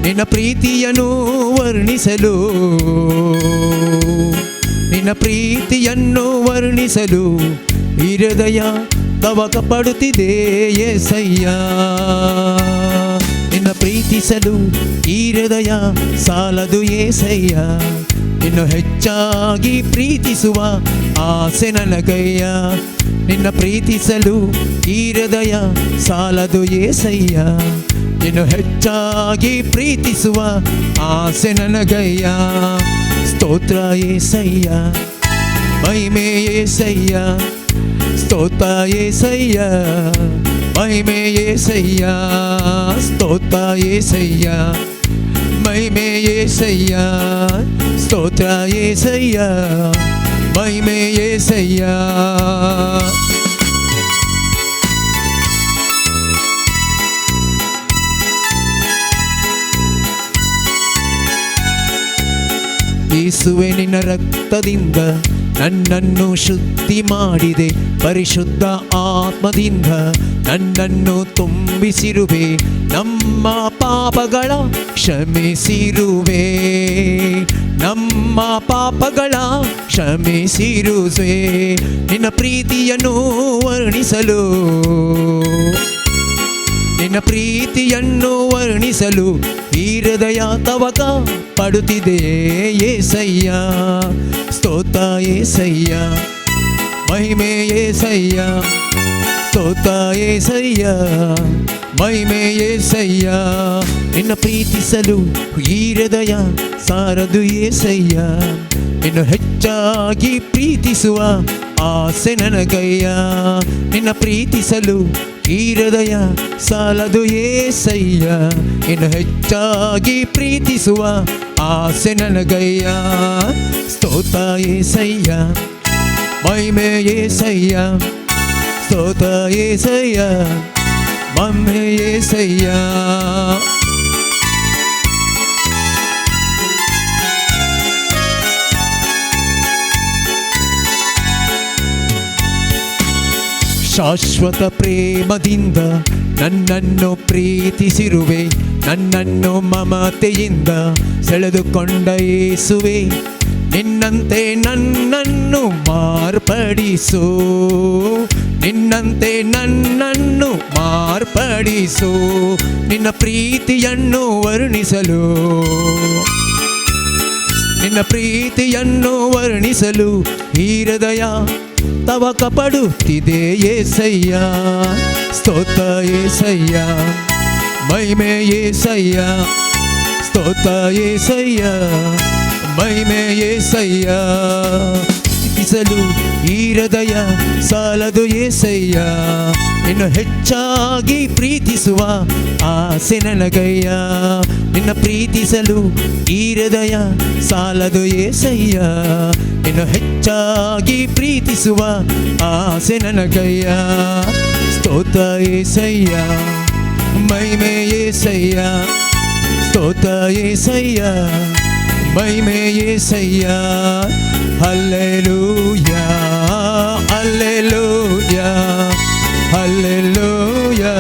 ನಿನ್ನ ಪ್ರೀತಿಯನ್ನು ವರ್ಣಿಸಲು, ನಿನ್ನ ಪ್ರೀತಿಯನ್ನು ವರ್ಣಿಸಲು ಈ ಹೃದಯ ತವಕ ಪಡುತ್ತಿದೆ యేసయ్య. ನಿನ್ನ ಪ್ರೀತಿಸಲು ಈ ಹೃದಯ ಸಾಲದು యేసయ్య. ಇನ್ನು ಹೆಚ್ಚಾಗಿ ಪ್ರೀತಿಸುವ ಆಸೆ ನನಗಯ್ಯ. ನಿನ್ನ ಪ್ರೀತಿಸಲು ಈ ಹೃದಯ ಸಾಲದು యేసయ్య. ಇನ್ನು ಹೆಚ್ಚಾಗಿ ಪ್ರೀತಿಸುವ ಆಸೆ ನನಗಯ್ಯ. ಸ್ತೋತ್ರ యేసయ్య, ಮಹಿಮೆ యేసయ్య, ಸ್ತೋತ್ರ యేసయ్య, ಮಹಿಮೆ యేసయ్య, ಸ್ತೋತ್ರ యేసయ్య, ಮಹಿಮೆ యేసయ్య, ಸ್ತೋತ್ರ యేసయ్య, ಮಹಿಮೆ యేసయ్య. ಯೇಸುವೆ ನಿನ್ನ ರಕ್ತದಿಂದ ನನ್ನನ್ನು ಶುದ್ಧಿ ಮಾಡಿದೆ, ಪರಿಶುದ್ಧ ಆತ್ಮದಿಂದ ನನ್ನನ್ನು ತುಂಬಿಸಿರುವೆ, ನಮ್ಮ ಪಾಪಗಳ ಕ್ಷಮಿಸಿರುವೆ, ನಮ್ಮ ಪಾಪಗಳ ಕ್ಷಮಿಸಿರುವೆ. ನಿನ್ನ ಪ್ರೀತಿಯನ್ನು ವರ್ಣಿಸಲು, ನಿನ್ನ ಪ್ರೀತಿಯನ್ನು ವರ್ಣಿಸಲು ಈ ಹೃದಯ ತವಕ ಪಡುತ್ತಿದೆ యేసయ్య. ಸ್ತೋತ್ರ యేసయ్య, ಮಹಿಮೆ యేసయ్య, ಸ್ತೋತ್ರ యేసయ్య, ಮಹಿಮೆ యేసయ్య. ನಿನ್ನ ಪ್ರೀತಿಸಲು ಈ ಹೃದಯ ಸಾರದು యేసయ్య. ಇನ್ನು ಹೆಚ್ಚಾಗಿ ಪ್ರೀತಿಸುವ ಆಸೆ ನನಗಯ್ಯ. ನಿನ್ನ ಪ್ರೀತಿಸಲು ಈ ಹೃದಯ ಸಾಲದು యేసయ్య. ಇನ್ನು ಹೆಚ್ಚಾಗಿ ಪ್ರೀತಿಸುವ ಆಸೆ ನನಗಯ್ಯ. ಸ್ತೋತ್ರ యేసయ్య, ಮಹಿಮೆ యేసయ్య, ಸ್ತೋತ್ರ యేసయ్య, ಮಹಿಮೆ యేసయ్య. ಶಾಶ್ವತ ಪ್ರೇಮದಿಂದ ನನ್ನನ್ನು ಪ್ರೀತಿಸಿರುವೆ, ನನ್ನನ್ನು ಮಮತೆಯಿಂದ ಸೆಳೆದುಕೊಂಡ ಯೇಸುವೆ. ನಿನ್ನಂತೆ ನನ್ನನ್ನು ಮಾರ್ಪಡಿಸು, ನಿನ್ನಂತೆ ನನ್ನನ್ನು ಮಾರ್ಪಡಿಸು. ನಿನ್ನ ಪ್ರೀತಿಯನ್ನು ವರ್ಣಿಸಲು, ನಿನ್ನ ಪ್ರೀತಿಯನ್ನು ವರ್ಣಿಸಲು ಈ ಹೃದಯ ತವಕ ಪಡುತ್ತಿದೆ యేసయ్య. ಸ್ತೋತ್ರ యేసయ్య, ಮಹಿಮೆ యేసయ్య, ಸ್ತೋತ್ರ యేసయ్య, ಮಹಿಮೆ యేసయ్య. ಪ್ರೀತಿಸಲು ಈ ಹೃದಯ ಸಾಲದು యేసయ్య. ಇನ್ನು ಹೆಚ್ಚಾಗಿ ಪ್ರೀತಿಸುವ ಆಸೆ ನನಗಯ್ಯ. ನಿನ್ನ ಪ್ರೀತಿಸಲು ಈ ಹೃದಯ ಸಾಲದು యేసయ్య. ಇನ್ನು ಹೆಚ್ಚಾಗಿ ಪ್ರೀತಿಸುವ ಆಸೆ ನನಗಯ್ಯ. ಸ್ತೋತ್ರ యేసయ్య, ಮಹಿಮೆ యేసయ్య, ಸ್ತೋತ್ರ యేసయ్య, ಮಹಿಮೆ Yesayya. Hallelujah, hallelujah, hallelujah,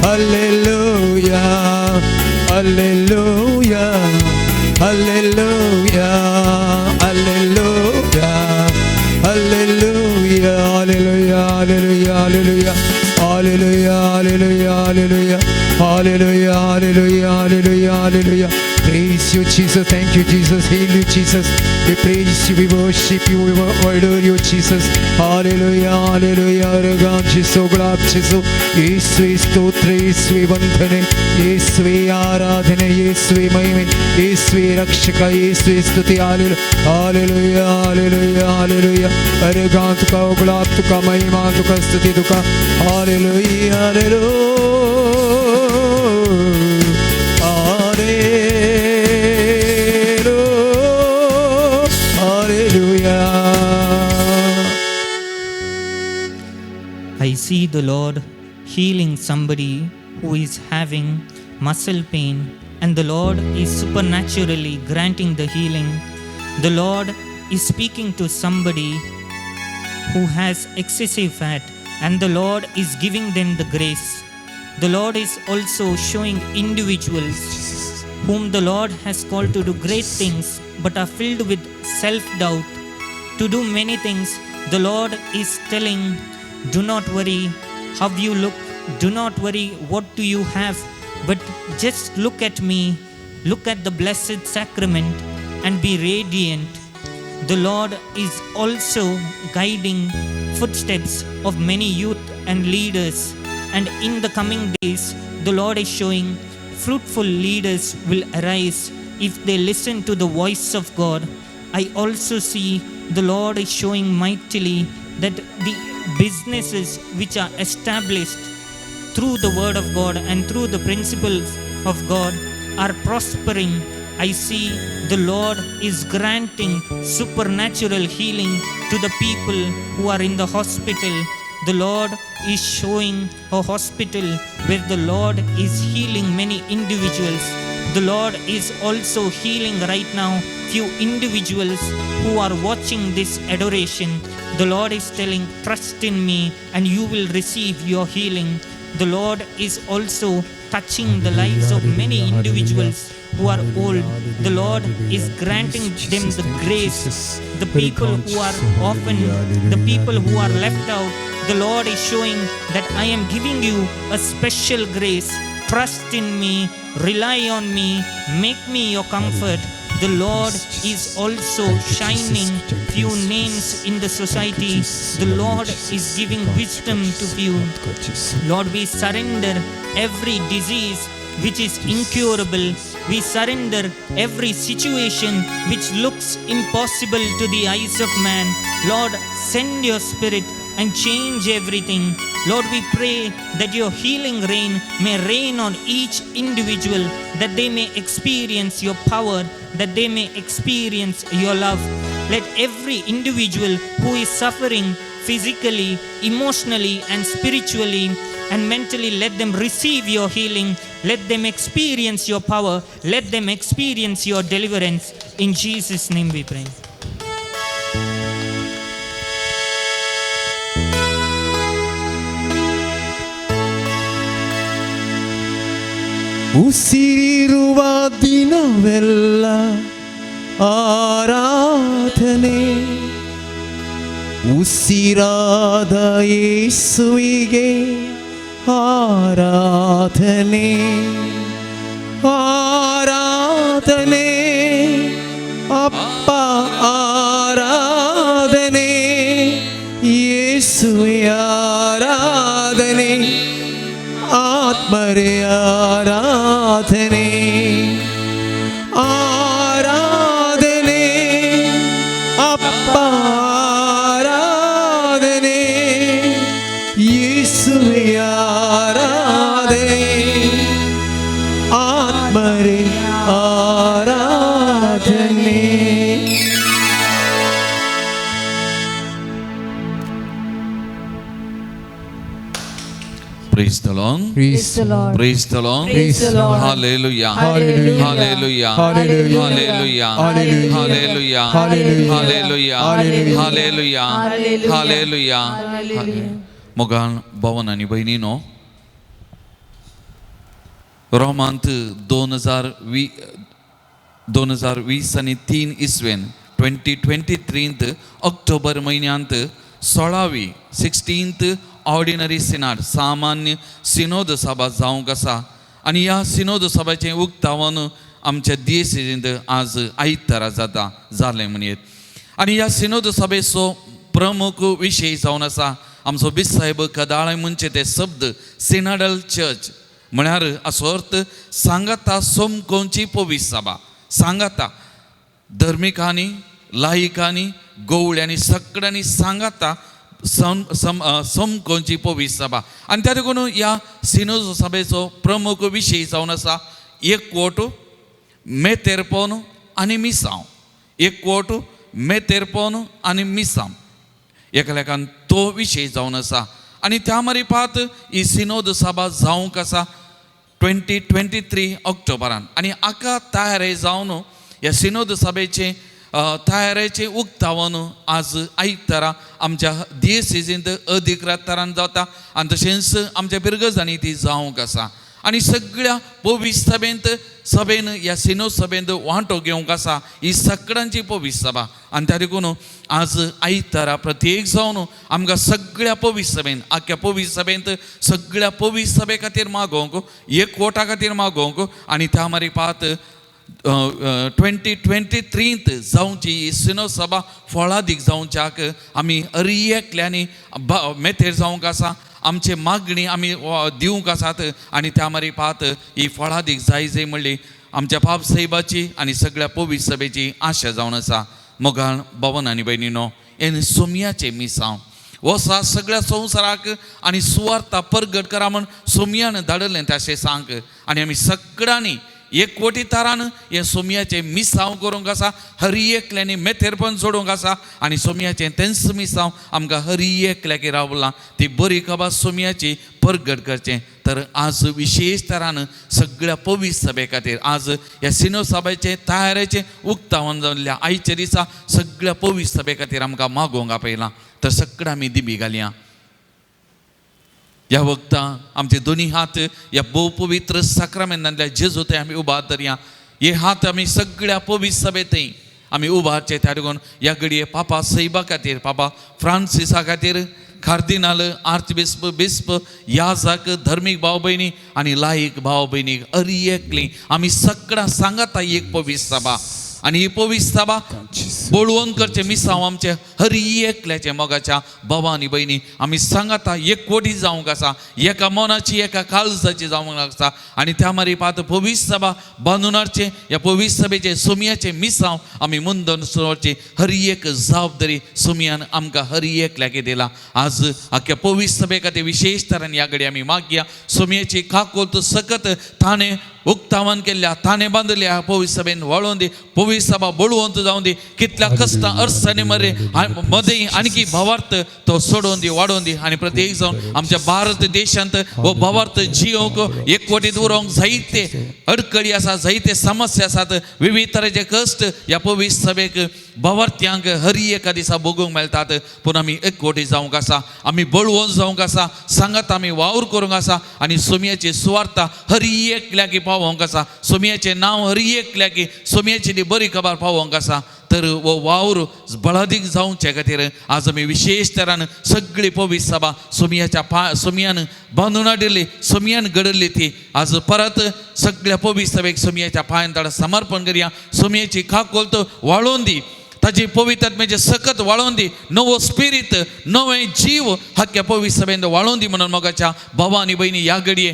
hallelujah, hallelujah, hallelujah, hallelujah, hallelujah, hallelujah, hallelujah, hallelujah, hallelujah, hallelujah, hallelujah, hallelujah, hallelujah, hallelujah. Praise you, Jesus. Thank you, Jesus. Hail you, Jesus. We praise you, we worship you, we adore you, Jesus. Hallelujah, hallelujah. Regan Jesus, glad Jesus. ಯೇಸುವೆ ಸ್ತೋತ್ರ, ಯೇಸುವೆ ವಂದನೆ, ಯೇಸುವೆ ಆರಾಧನೆ, ಯೇಸುವೆ ಮಹಿಮೆ, ಯೇಸುವೆ ರಕ್ಷಕ, ಯೇಸುವೆ ಸ್ತುತಿ. hallelujah, hallelujah, hallelujah. Regan ತುಕ, glad ತುಕ, Mahima ತುಕ, ಸ್ತುತಿ ತುಕ. hallelujah, hallelujah. I see the Lord healing somebody who is having muscle pain, and the Lord is supernaturally granting the healing. The Lord is speaking to somebody who has excessive fat, and the Lord is giving them the grace. the Lord is also showing individuals whom the Lord has called to do great things but are filled with self-doubt to do many things. The Lord is telling, do not worry how you look, do not worry what do you have, but just look at me, look at the blessed sacrament and be radiant. The Lord is also guiding footsteps of many youth and leaders, and in the coming days the Lord is showing fruitful leaders will arise if they listen to the voice of God. I also see the Lord is showing mightily that the businesses which are established through the word of God and through the principles of God are prospering. I see the Lord is granting supernatural healing to the people who are in the hospital. The Lord is showing a hospital where the Lord is healing many individuals. The Lord is also healing right now few individuals who are watching this adoration. The Lord is telling, trust in me and you will receive your healing. The Lord is also touching the lives of many individuals who are old. The Lord is granting them the grace. The people who are orphaned, the people who are left out, the Lord is showing that I am giving you a special grace. Trust in me, rely on me, make me your comfort. The Lord is also shining few names in the society. The Lord is giving wisdom to few. Lord, we surrender every disease which is incurable. We surrender every situation which looks impossible to the eyes of man. Lord, send your spirit and change everything. Lord, we pray that your healing rain may rain on each individual, that they may experience your power, that they may experience your love. Let every individual who is suffering physically, emotionally, and spiritually, and mentally, let them receive your healing. Let them experience your power. Let them experience your deliverance. In Jesus' name we pray. ಉಸಿರಿರುವ ದಿನವೆಲ್ಲ ಆರಾಧನೆ, ಉಸಿರಾದ ಯೇಸುವಿಗೆ ಆರಾಧನೆ, ಆರಾಧನೆ ಅಪ್ಪ ಆರಾಧನೆ, ಯೇಸುವೆ ಆರಾಧನೆ, ಆತ್ಮರೇ ಆರಾಧನೆ, ಆರಾಧನೆ ಅಪ್ಪ ಆರಾಧನೆ, ಯೇಸುವೆ ಆರಾಧನೆ, ಆತ್ಮರೇ ಆರಾಧನೆ. Praise the Lord. Praise the Lord. Praise the Lord. Praise the Lord. Hallelujah. Hallelujah. Hallelujah. Hallelujah. Hallelujah. Hallelujah. Hallelujah. Hallelujah. Hallelujah. Hallelujah. Hallelujah. Hallelujah. Hallelujah. मोगान भावन आणि बहिणीनो, रोमांत 2020 आणि 3 इसवेन 2023 ऑक्टोबर महिन्यांत 16th ऑर्डिनरी सिनाड सामान्य सिनोद सभा जावंक आसा आनी ह्या सिनोद सभेचें उक्तावण आमच्या दियेसींत आज आयतारा जालें म्हणयेत. आनी ह्या सिनोद सभेचो प्रमुख विशय जावन आसा आमचो बिसाहेब कदाळे म्हणचे ते शब्द सिनाडल चर्च, म्हळ्यार हाचो अर्थ सांगाता सोमकोंची पवीस सभा. सांगाता धर्मिकांनी, लायिकांनी, गवळ्यांनी सगळ्यांनी सांगाता सोमकोंची पवीस सभा. आनी त्या देखून ह्या सिनोद सभेचो प्रमुख विशय जावन आसा एकवट, मेतेरपण आनी मिसांव. एकवट, मेतेरपण आनी मिसांव एका लेखान तो विशय जावन आसा. आनी त्या मारिफात ही सिनोद सभा जावंक आसा 2023 ऑक्टोबरान. आनी हाका तयार जावन ह्या सिनोद सभेचें तयारेचे उक्तावन आज आयतारा आमच्या दियेसीजींत अधिकृत तरान जाता आनी तशेंच आमच्या बिरगजांनी ती जावंक आसा आनी सगळ्या पवित्र सभेन ह्या सिनो सभेंत वांटो घेवंक आसा ही सगळ्यांची पवित्र सभा आनी त्या देखून आज आयतारा प्रत्येक जावन आमकां सगळ्या पवित्र सभेन आख्या पवित्र सभेंत सगळ्या पवित्र सभे खातीर मागोवंक एकवटा खातीर मागोवंक आनी त्या मारीपात 2023 जावची ही सिनो सभा फळादीक जावच्याक आमी एकल्यानी मेथेर जावंक आसा आमचे मागणी आमी दिवंक आसात आनी त्या मारीपात ही फळादीक जाय म्हणली आमच्या बाब साहेबाची आनी सगळ्या पवित्र सभेची आशा जावन आसा मोगाळ भवन आनी भयणीनो हे सोमयाचे मिसांव हो सा सगळ्या संवसाराक आनी सुवार्ता परगट करा म्हण सोमयान धाडलें तशें सांग आनी आमी सगळ्यांनी एकवटी तरान हे सोमयाचे मिसांव करूंक आसा हरी एकल्यानी मेथेर पण जोडूंक आसा आनी सोमयाचें तेंच मिसांव आमकां हरी एकल्याक रावलां ती बरी खबर सोमयाची परगट करचें तर आज विशेश तरान सगळ्या पवित्र सभे खातीर आज ह्या सिनो सभेचे तयारेचें उक्तावण जाल्ल्या आयच्या दिसा सगळ्या पवित्र सभे खातीर आमकां मागोवंक आपयलां तर सगळ्या आमी दिमी घालया ह्या वक्ता आमचे दोनी हात ह्या भोव पवित्र साक्रामेंतांतल्या जेजू थंय आमी उबार धरया हे हात आमी सगळ्या पवित्र सभेंतय आमी उबारचे त्या देखून ह्या घडये पापा सैबा खातीर पापा फ्रांसिसा खातीर कार्दिनाल आर्चबिस्प बिस्प याजक धर्मीक भाव भयणी आनी लायक भाव भयणीक हरी एकली आमी सगळ्यां सांगाता एक पवित्र सभा आनी ही पवित्र सभा बोळवून करचे मिसांव आमचे हरी एकल्याचे मोगाच्या भावा आनी भयणी आमी सांगाता एकवटी जावंक आसा एका मनाची एका काळजाची जावंक आसा आनी त्या मारीपात पवित्र सभा बांदून हाडचे ह्या पवित्र सभेचे सोमयाचे मिसांव आमी मुंदोन सुरवची हरी एक जबाबदारी सोमयान आमकां हरी एकल्याक दिला आज आख्या पवित्र सभे खातीर विशेश तरान ह्या घडी आमी मागया सोमयाची काकोलत सकत ताणें उक्तावण केल्ल्या ताणें बांदल्या पवित्र सभेन वळोवन दी पवित्र सभा बोळवंत जावन दी कितल्या कश्टां अडचणी मदें आणखी भावार्थ तो सोडोवन दी वाडोवन दी आनी प्रत्येक जावन आमच्या भारत देशांत हो भावार्थ जियोंक एकवटीत उरोवंक जायते अडकळी आसा जायते समस्या आसात विविध तरेचे कश्ट ह्या पवित्र सभेक भावार्थ्यांक हरी एका दिसा भोगूंक मेळटात पूण आमी एकवटी जावंक आसा आमी बळवोन जावंक आसा सांगात आमी वावर करूंक आसा आनी सोमयाची सुवार्ता हरी एकल्याक पावोवंक आसा सोमयाचें नांव हरी एकल्याक सोमयाची ती बरी खबर पावोवंक आसा तर वो वावर बळादीक जावचे खातीर आज आमी विशेश तरान सगळी पवित्र सभा सोमयान बांदून हाडिल्ली सोमयान घडयल्ली ती आज परत सगळ्या पवित्र सभेक सोमयाच्या पांयां तळा समर्पण करया सोमयाची काकोलत वाळोवन दी ताजी पवित्रात्मेचे सकत वाळोवन दी नवो स्पिरीट नवे जीव हाक्या पवित्र सभेंत वाळोवन दी म्हणून मोगाच्या भावा आनी भयणी ह्या घडये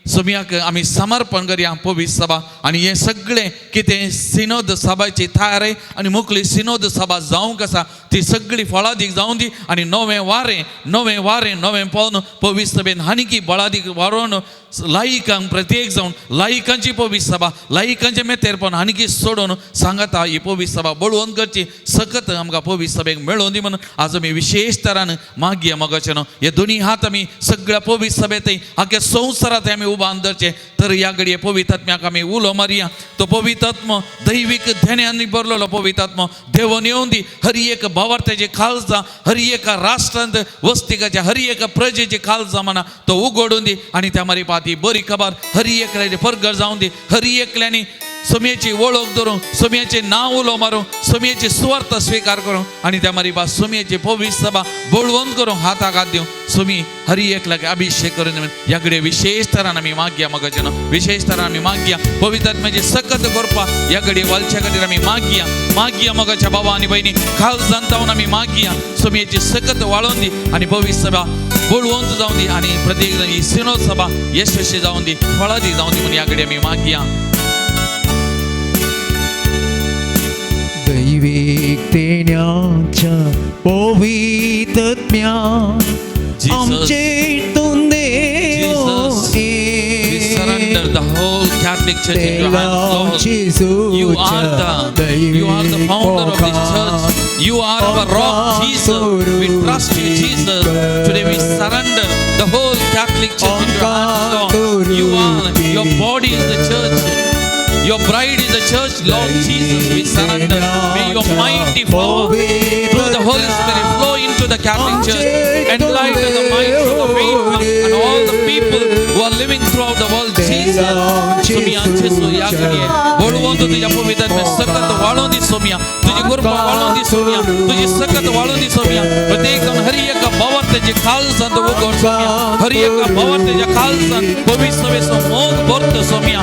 सोमयाक आमी समर्पण करया पवित्र सभा आनी हे सगळें कितें सिनोद सभाची तयारी आनी मुखली सिनोद सभा जावंक आसा ती सगळी फळादीक जावं दी आनी नवें वारें नवें पावन पवित्र सभेन आनीक बळादीक वाडोवन लायिकांक प्रत्येक जावन लायिकांची पवित्र सभा लायिकांचे मेतेरपण आनीक सोडून सांगाता ही पवित्र सभा बळवून करची सकत आमकां पवित्र सभेक मेळोवन दी म्हणून आज आमी विशेष तरान मागया मोगाचें हे दोनी हात आमी सगळ्या पवित्र सभेंतय आख्या संवसारांत आमी उबान धरचे तर ह्या घडये पवित्र आत्म्याक आमी उलो मारया तो पवित्र आत्मो दैवीक ध्यानांनी भरलेलो पवित्र आत्मो देवून येवन दी हरी एक भावार्थ्याची खालसा हरी एका राष्ट्रांत वस्तिकाच्या हरी एका प्रजेची खालसा म्हणा तो उगडून दी आनी त्या मारी ती बरी खबर हरी एकल्यानी परगट जावन दी हरी एकल्यानी सोमयाची वळख धरून सोमयाचे नांव उलो मारूं सोमयाची सुवार्थ स्वीकार करूं आनी त्या मारी सोमयाची पवित्र सभा बोळवंत करूं हाताक हात दिवं सोमी हरी एकल्याक अभिषेक करून ह्या घडये विशेष तरान आमी मागया मोगाचें विशेष तरान आमी मागया पवित्र आत्म्याची सकत करपा ह्या घडये वालच्या खातीर आमी मागया मोगाच्या भावा आनी भयणी खाल जाणतावन आमी मागया सोमयाची सकत वाळोवन दी आनी पवित्र सभा बोळवंत जावन दी आनी प्रत्येक जण ही सिनोद सभा यशस्वी जावन दी फळादी जावन दी म्हणून ह्या घडये आमी मागया दैविक तेण्याच्या पवित्रत्म्या आमचेतून देव surrender the whole Catholic Church in your hands, Lord. You are the founder of this church. You are our rock, Jesus. We trust you, Jesus. Today we surrender the whole Catholic Church in your hands, Lord. Your body is the church. Your bride is the church, Lord Jesus. We surrender. May your mighty power through the Holy Spirit flow into the Catholic Church, enlighten the minds of the faithful and all the people who are living throughout the world. Jesus, तुम्ही आमचे सोया करिये. बोलवून तुझ्या पवित्र में सकत वाळून दी सोमिया. तुझी कृपा वाळून दी सोमिया. तुझी सकत वाळून दी सोमिया. प्रत्येक जण हरि एक भावात त्याचे खालसन तो गोड सोमिया. हरि एक भावात त्याचे खालसन भविष्य सो मोग बोर्त सोमिया.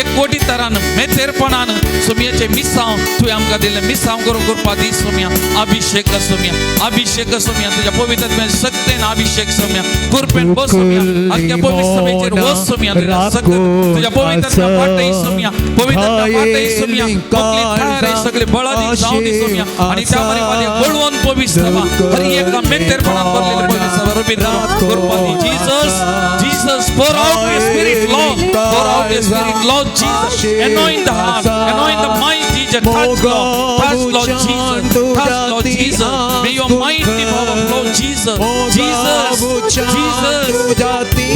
1 कोटी तरान मैं तेरपणान सोमियाचे मिसाव तू आमका दिले मिसाव करू कृपा दी सोमिया. अभिषेक सोमिया तुझ्या पवित्र में सकतेन अभिषेक सोमिया. कृपेन बस सोमिया. आख्या पवित्र मेचे रोज सोमिया सकत तुझ्या पवित्र पाठई सोमिया. पवित्र पाठई सोमिया. पकली थारे सगळे बळादी जाऊदी सोमिया. आणि त्यामध्ये माझे बोलवून पवित्र हरि एक में तेरपणान भरलेले पवित्र रबिदा कृपा दी. Jesus pour out your spirit Lord. Pour out your spirit Lord Jesus. Anoint the heart, anoint the mind Jesus. Touch Lord Jesus. Touch Lord Jesus. May your mighty power flow Jesus. Jesus.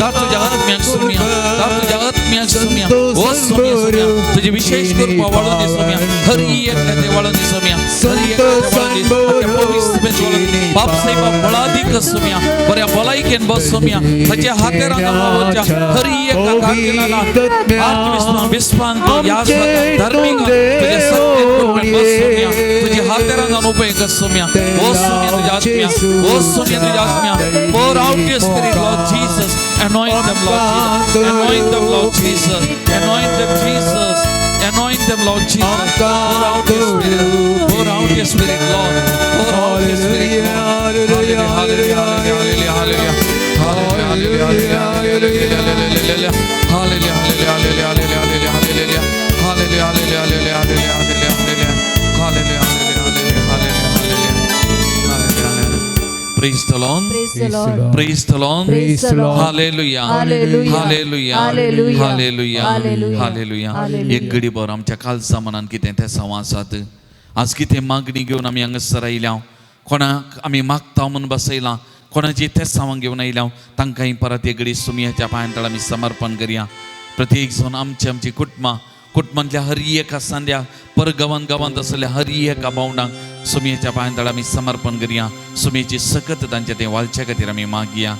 दार तुझ्या आत्म्याक सोमिया. दार तुझ्या आत्म्याक सोमिया. ओ सोमिया तुझी विशेष कृपा वाळून दे सोमिया. हरि एकला दे वाळून दे सोमिया. हरि एकला दे वाळून दे. पवित्र में वाळून दे. बाप साहेब बळादी क सोमिया. बऱ्या भलाई केन बस सोमिया. त्याच्या हातेरांना बाबाच्या हरि एका काकेला विस्वान यास धार्मिक तुझे सत्य कृपेन बस सोमिया. तुझी हातेरांना उपयोग कर सोमिया. ओ सोमिया तुझ्या आत्म्या. ओ सोमिया तुझ्या आत्म्या. Pour out your spirit Lord Jesus. Anoint them Lord Jesus. Anoint them Lord Jesus. Anoint them Jesus. Anoint them Lord Jesus. Pour out your spirit. Pour out your spirit Lord. Pour out your spirit Lord. Hallelujah. Hallelujah. Hallelujah. Hallelujah. Hallelujah. Hallelujah. Hallelujah. Hallelujah. Praise the Lord. Praise the Lord. Praise the Lord. Praise the Lord. Hallelujah. Hallelujah. Hallelujah. Hallelujah. Hallelujah. Hallelujah. Hallelujah. Hallelujah. एक घडी भर आमच्या खालसा मनान कितें ते संवासात आज कितें मागणी घेवन आमी हांगासर आयल्या. कोणाक आमी मागता म्हणून बसयला. कोणाची ते सावंग घेवन आयल्या. तांकांय परत एक घडी सुमियाच्या पांयांतळ आमी समर्पण करया. प्रत्येक जण आमची कुटुंबांतल्या हर एका सांद्या परगवन असलेल्या हर एका भावंडांक सुमियेच्या पांयांतळ आमी समर्पण करया. सुमियेची सकत तांच्या ते वालच्या खातीर आमी मागया.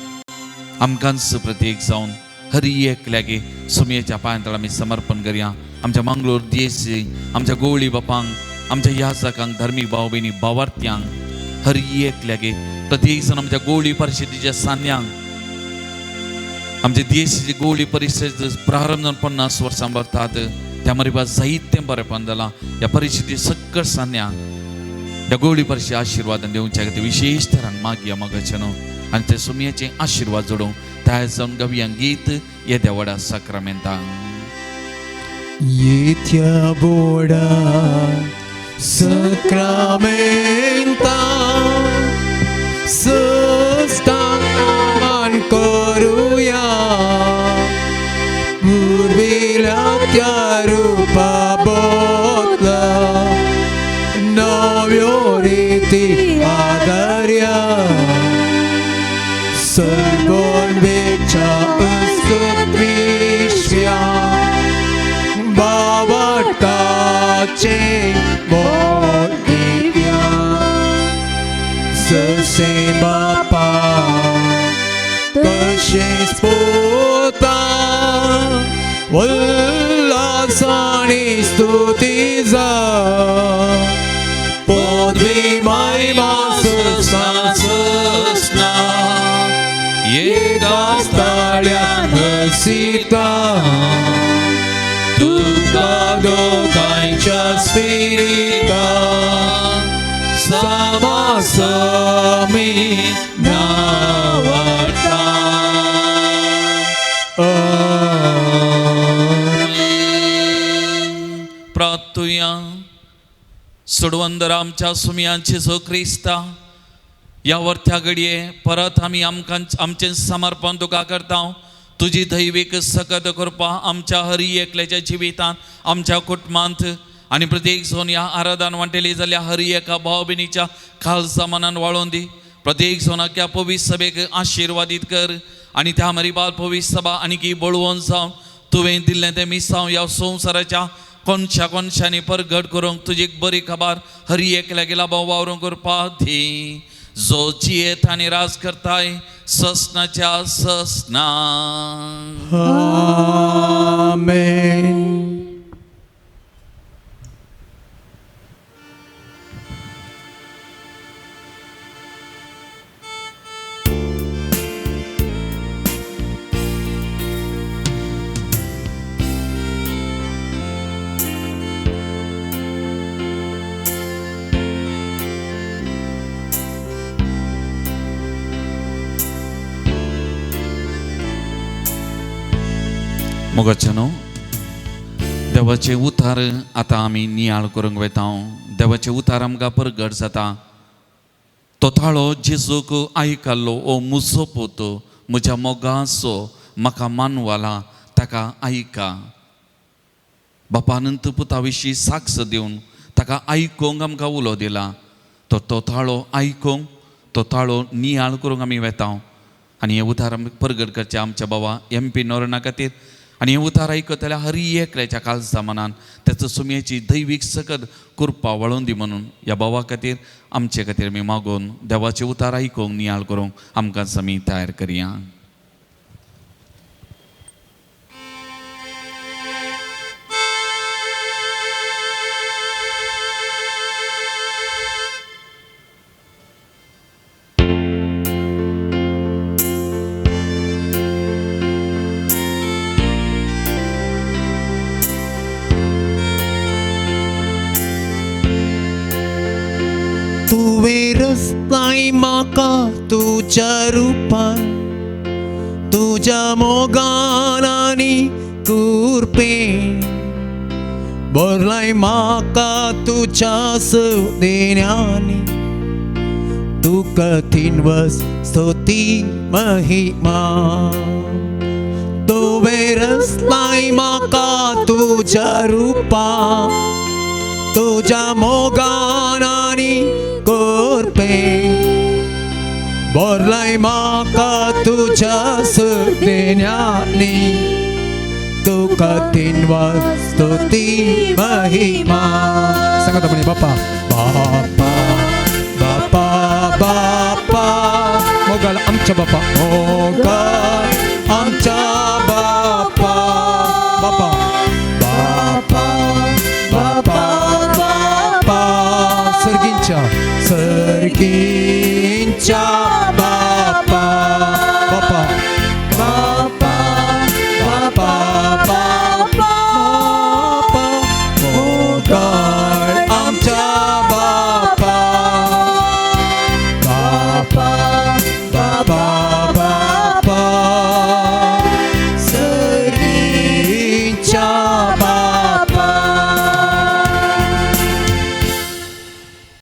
आमकांच प्रत्येक जावन हर एकल्यागे सुमियेच्या पांयांतळ आमी समर्पण करया. आमच्या मंगळूर देश आमच्या गोवळी बापांक आमच्या याजकांक धार्मीक भाव भयणी भावार्थ्यांक हर एकल्यागे प्रत्येक जण आमच्या गोवळी परिशदेच्या सान्यांक आमच्या देशाची गोवळी परिषद प्रारंभ जावन 50 वर्सां भरतात. त्या मरे साहित्य बरेपण जाला. ह्या परिस्थिती सकट सान्या ह्या गोवळी परिषद आशिर्वाद दिवच्या खातीर विशेष तरान मागया मोगाचें आनी ते सुमयाचें आशिर्वाद जोडूं त्या जावन गवया गीत येद्या व्हडा साक्रामेंतांक. Yetia boda sakramenta sustaman koruya urvilatya rupa bodla novioriti adarya Sölbön vecha öskutvisya Bavartace bodhivya Sase bapa Kashe spota Ullasani stutiza Podvi maima susna Jeda stalja nosita Duka dokańcza spirita Sama sami navarta प्रार्थुया. सोडवंदर आमच्या सुमयांचे जो Crysta या वरत्या घडये परत आमी आमचें समर्पण तुका करता. तुजी दैवीक सकत कृपा आमच्या हर एकल्याच्या जिवितांत आमच्या कुटुंबांत आनी प्रत्येक जण ह्या आराधन वांटेली जाल्यार हर एका भाव भयणीच्या खालसा मनान वाळोवन दी. प्रत्येक जणांच्या पवित्र सभेक आशिर्वादीत कर आनी त्या मरी बाद पवित्र सभा आनीक बळवून जावन तुवें दिल्लें तें मिसांव ह्या संवसाराच्या कोणशा कोणशांनी परगट करूंक तुजी एक बरी खबर हरी एकल्या गेला भाव वावरूं करपा दी जो जियेत आनी राज करताय ससनाच्या ससना आमेन. मोगाचनो देवाचे उतार आतां आमी नियाळ करूंक वेता. देवाचे उतार आमकां परगट जाता. तो ताळो जेजूक आयकल्लो ओ मुजो पोत म्हज्या मोगाचो म्हाका मानवाला ताका आयका. बापानंत पुता विशीं साक्ष दिवन ताका आयकूंक आमकां उलो दिला. तो ताळो आयकूंक तो ताळो नियाळ करूंक आमी वेता. आनी हे उतार आमी परगट करचे आमच्या बाबा MP नोरणा खातीर. आनी हे उतार आयकतल्या हरी एकल्याच्या काळजामनान त्याचो सुमयेची दैवीक सकत कृपा वळोवन दी म्हणून ह्या भावा खातीर आमचे खातीर आमी मागून देवाचे उतार आयकूंक नियाळ करूंक आमकां आमी तयार करया. तुवें रस्ताय म्हाका तुज्या रुपान तुज्या मोगान आनी कुरपेन भरलाय म्हाका तुज्या सवदेन्यांनी. तुका तिनवस स्तुती महिमा. तुवें रस्ताय म्हाका तुज्या रुपान तुज्या मोगान आनी कुरपेन भरलाय म्हाका तुज्या सवदेन्यांनी. तुका तिनवस स्तुती महिमा. सांगात म्हणे बापा बापा बापा बापा मोगाल आमच्या बापा मोगाल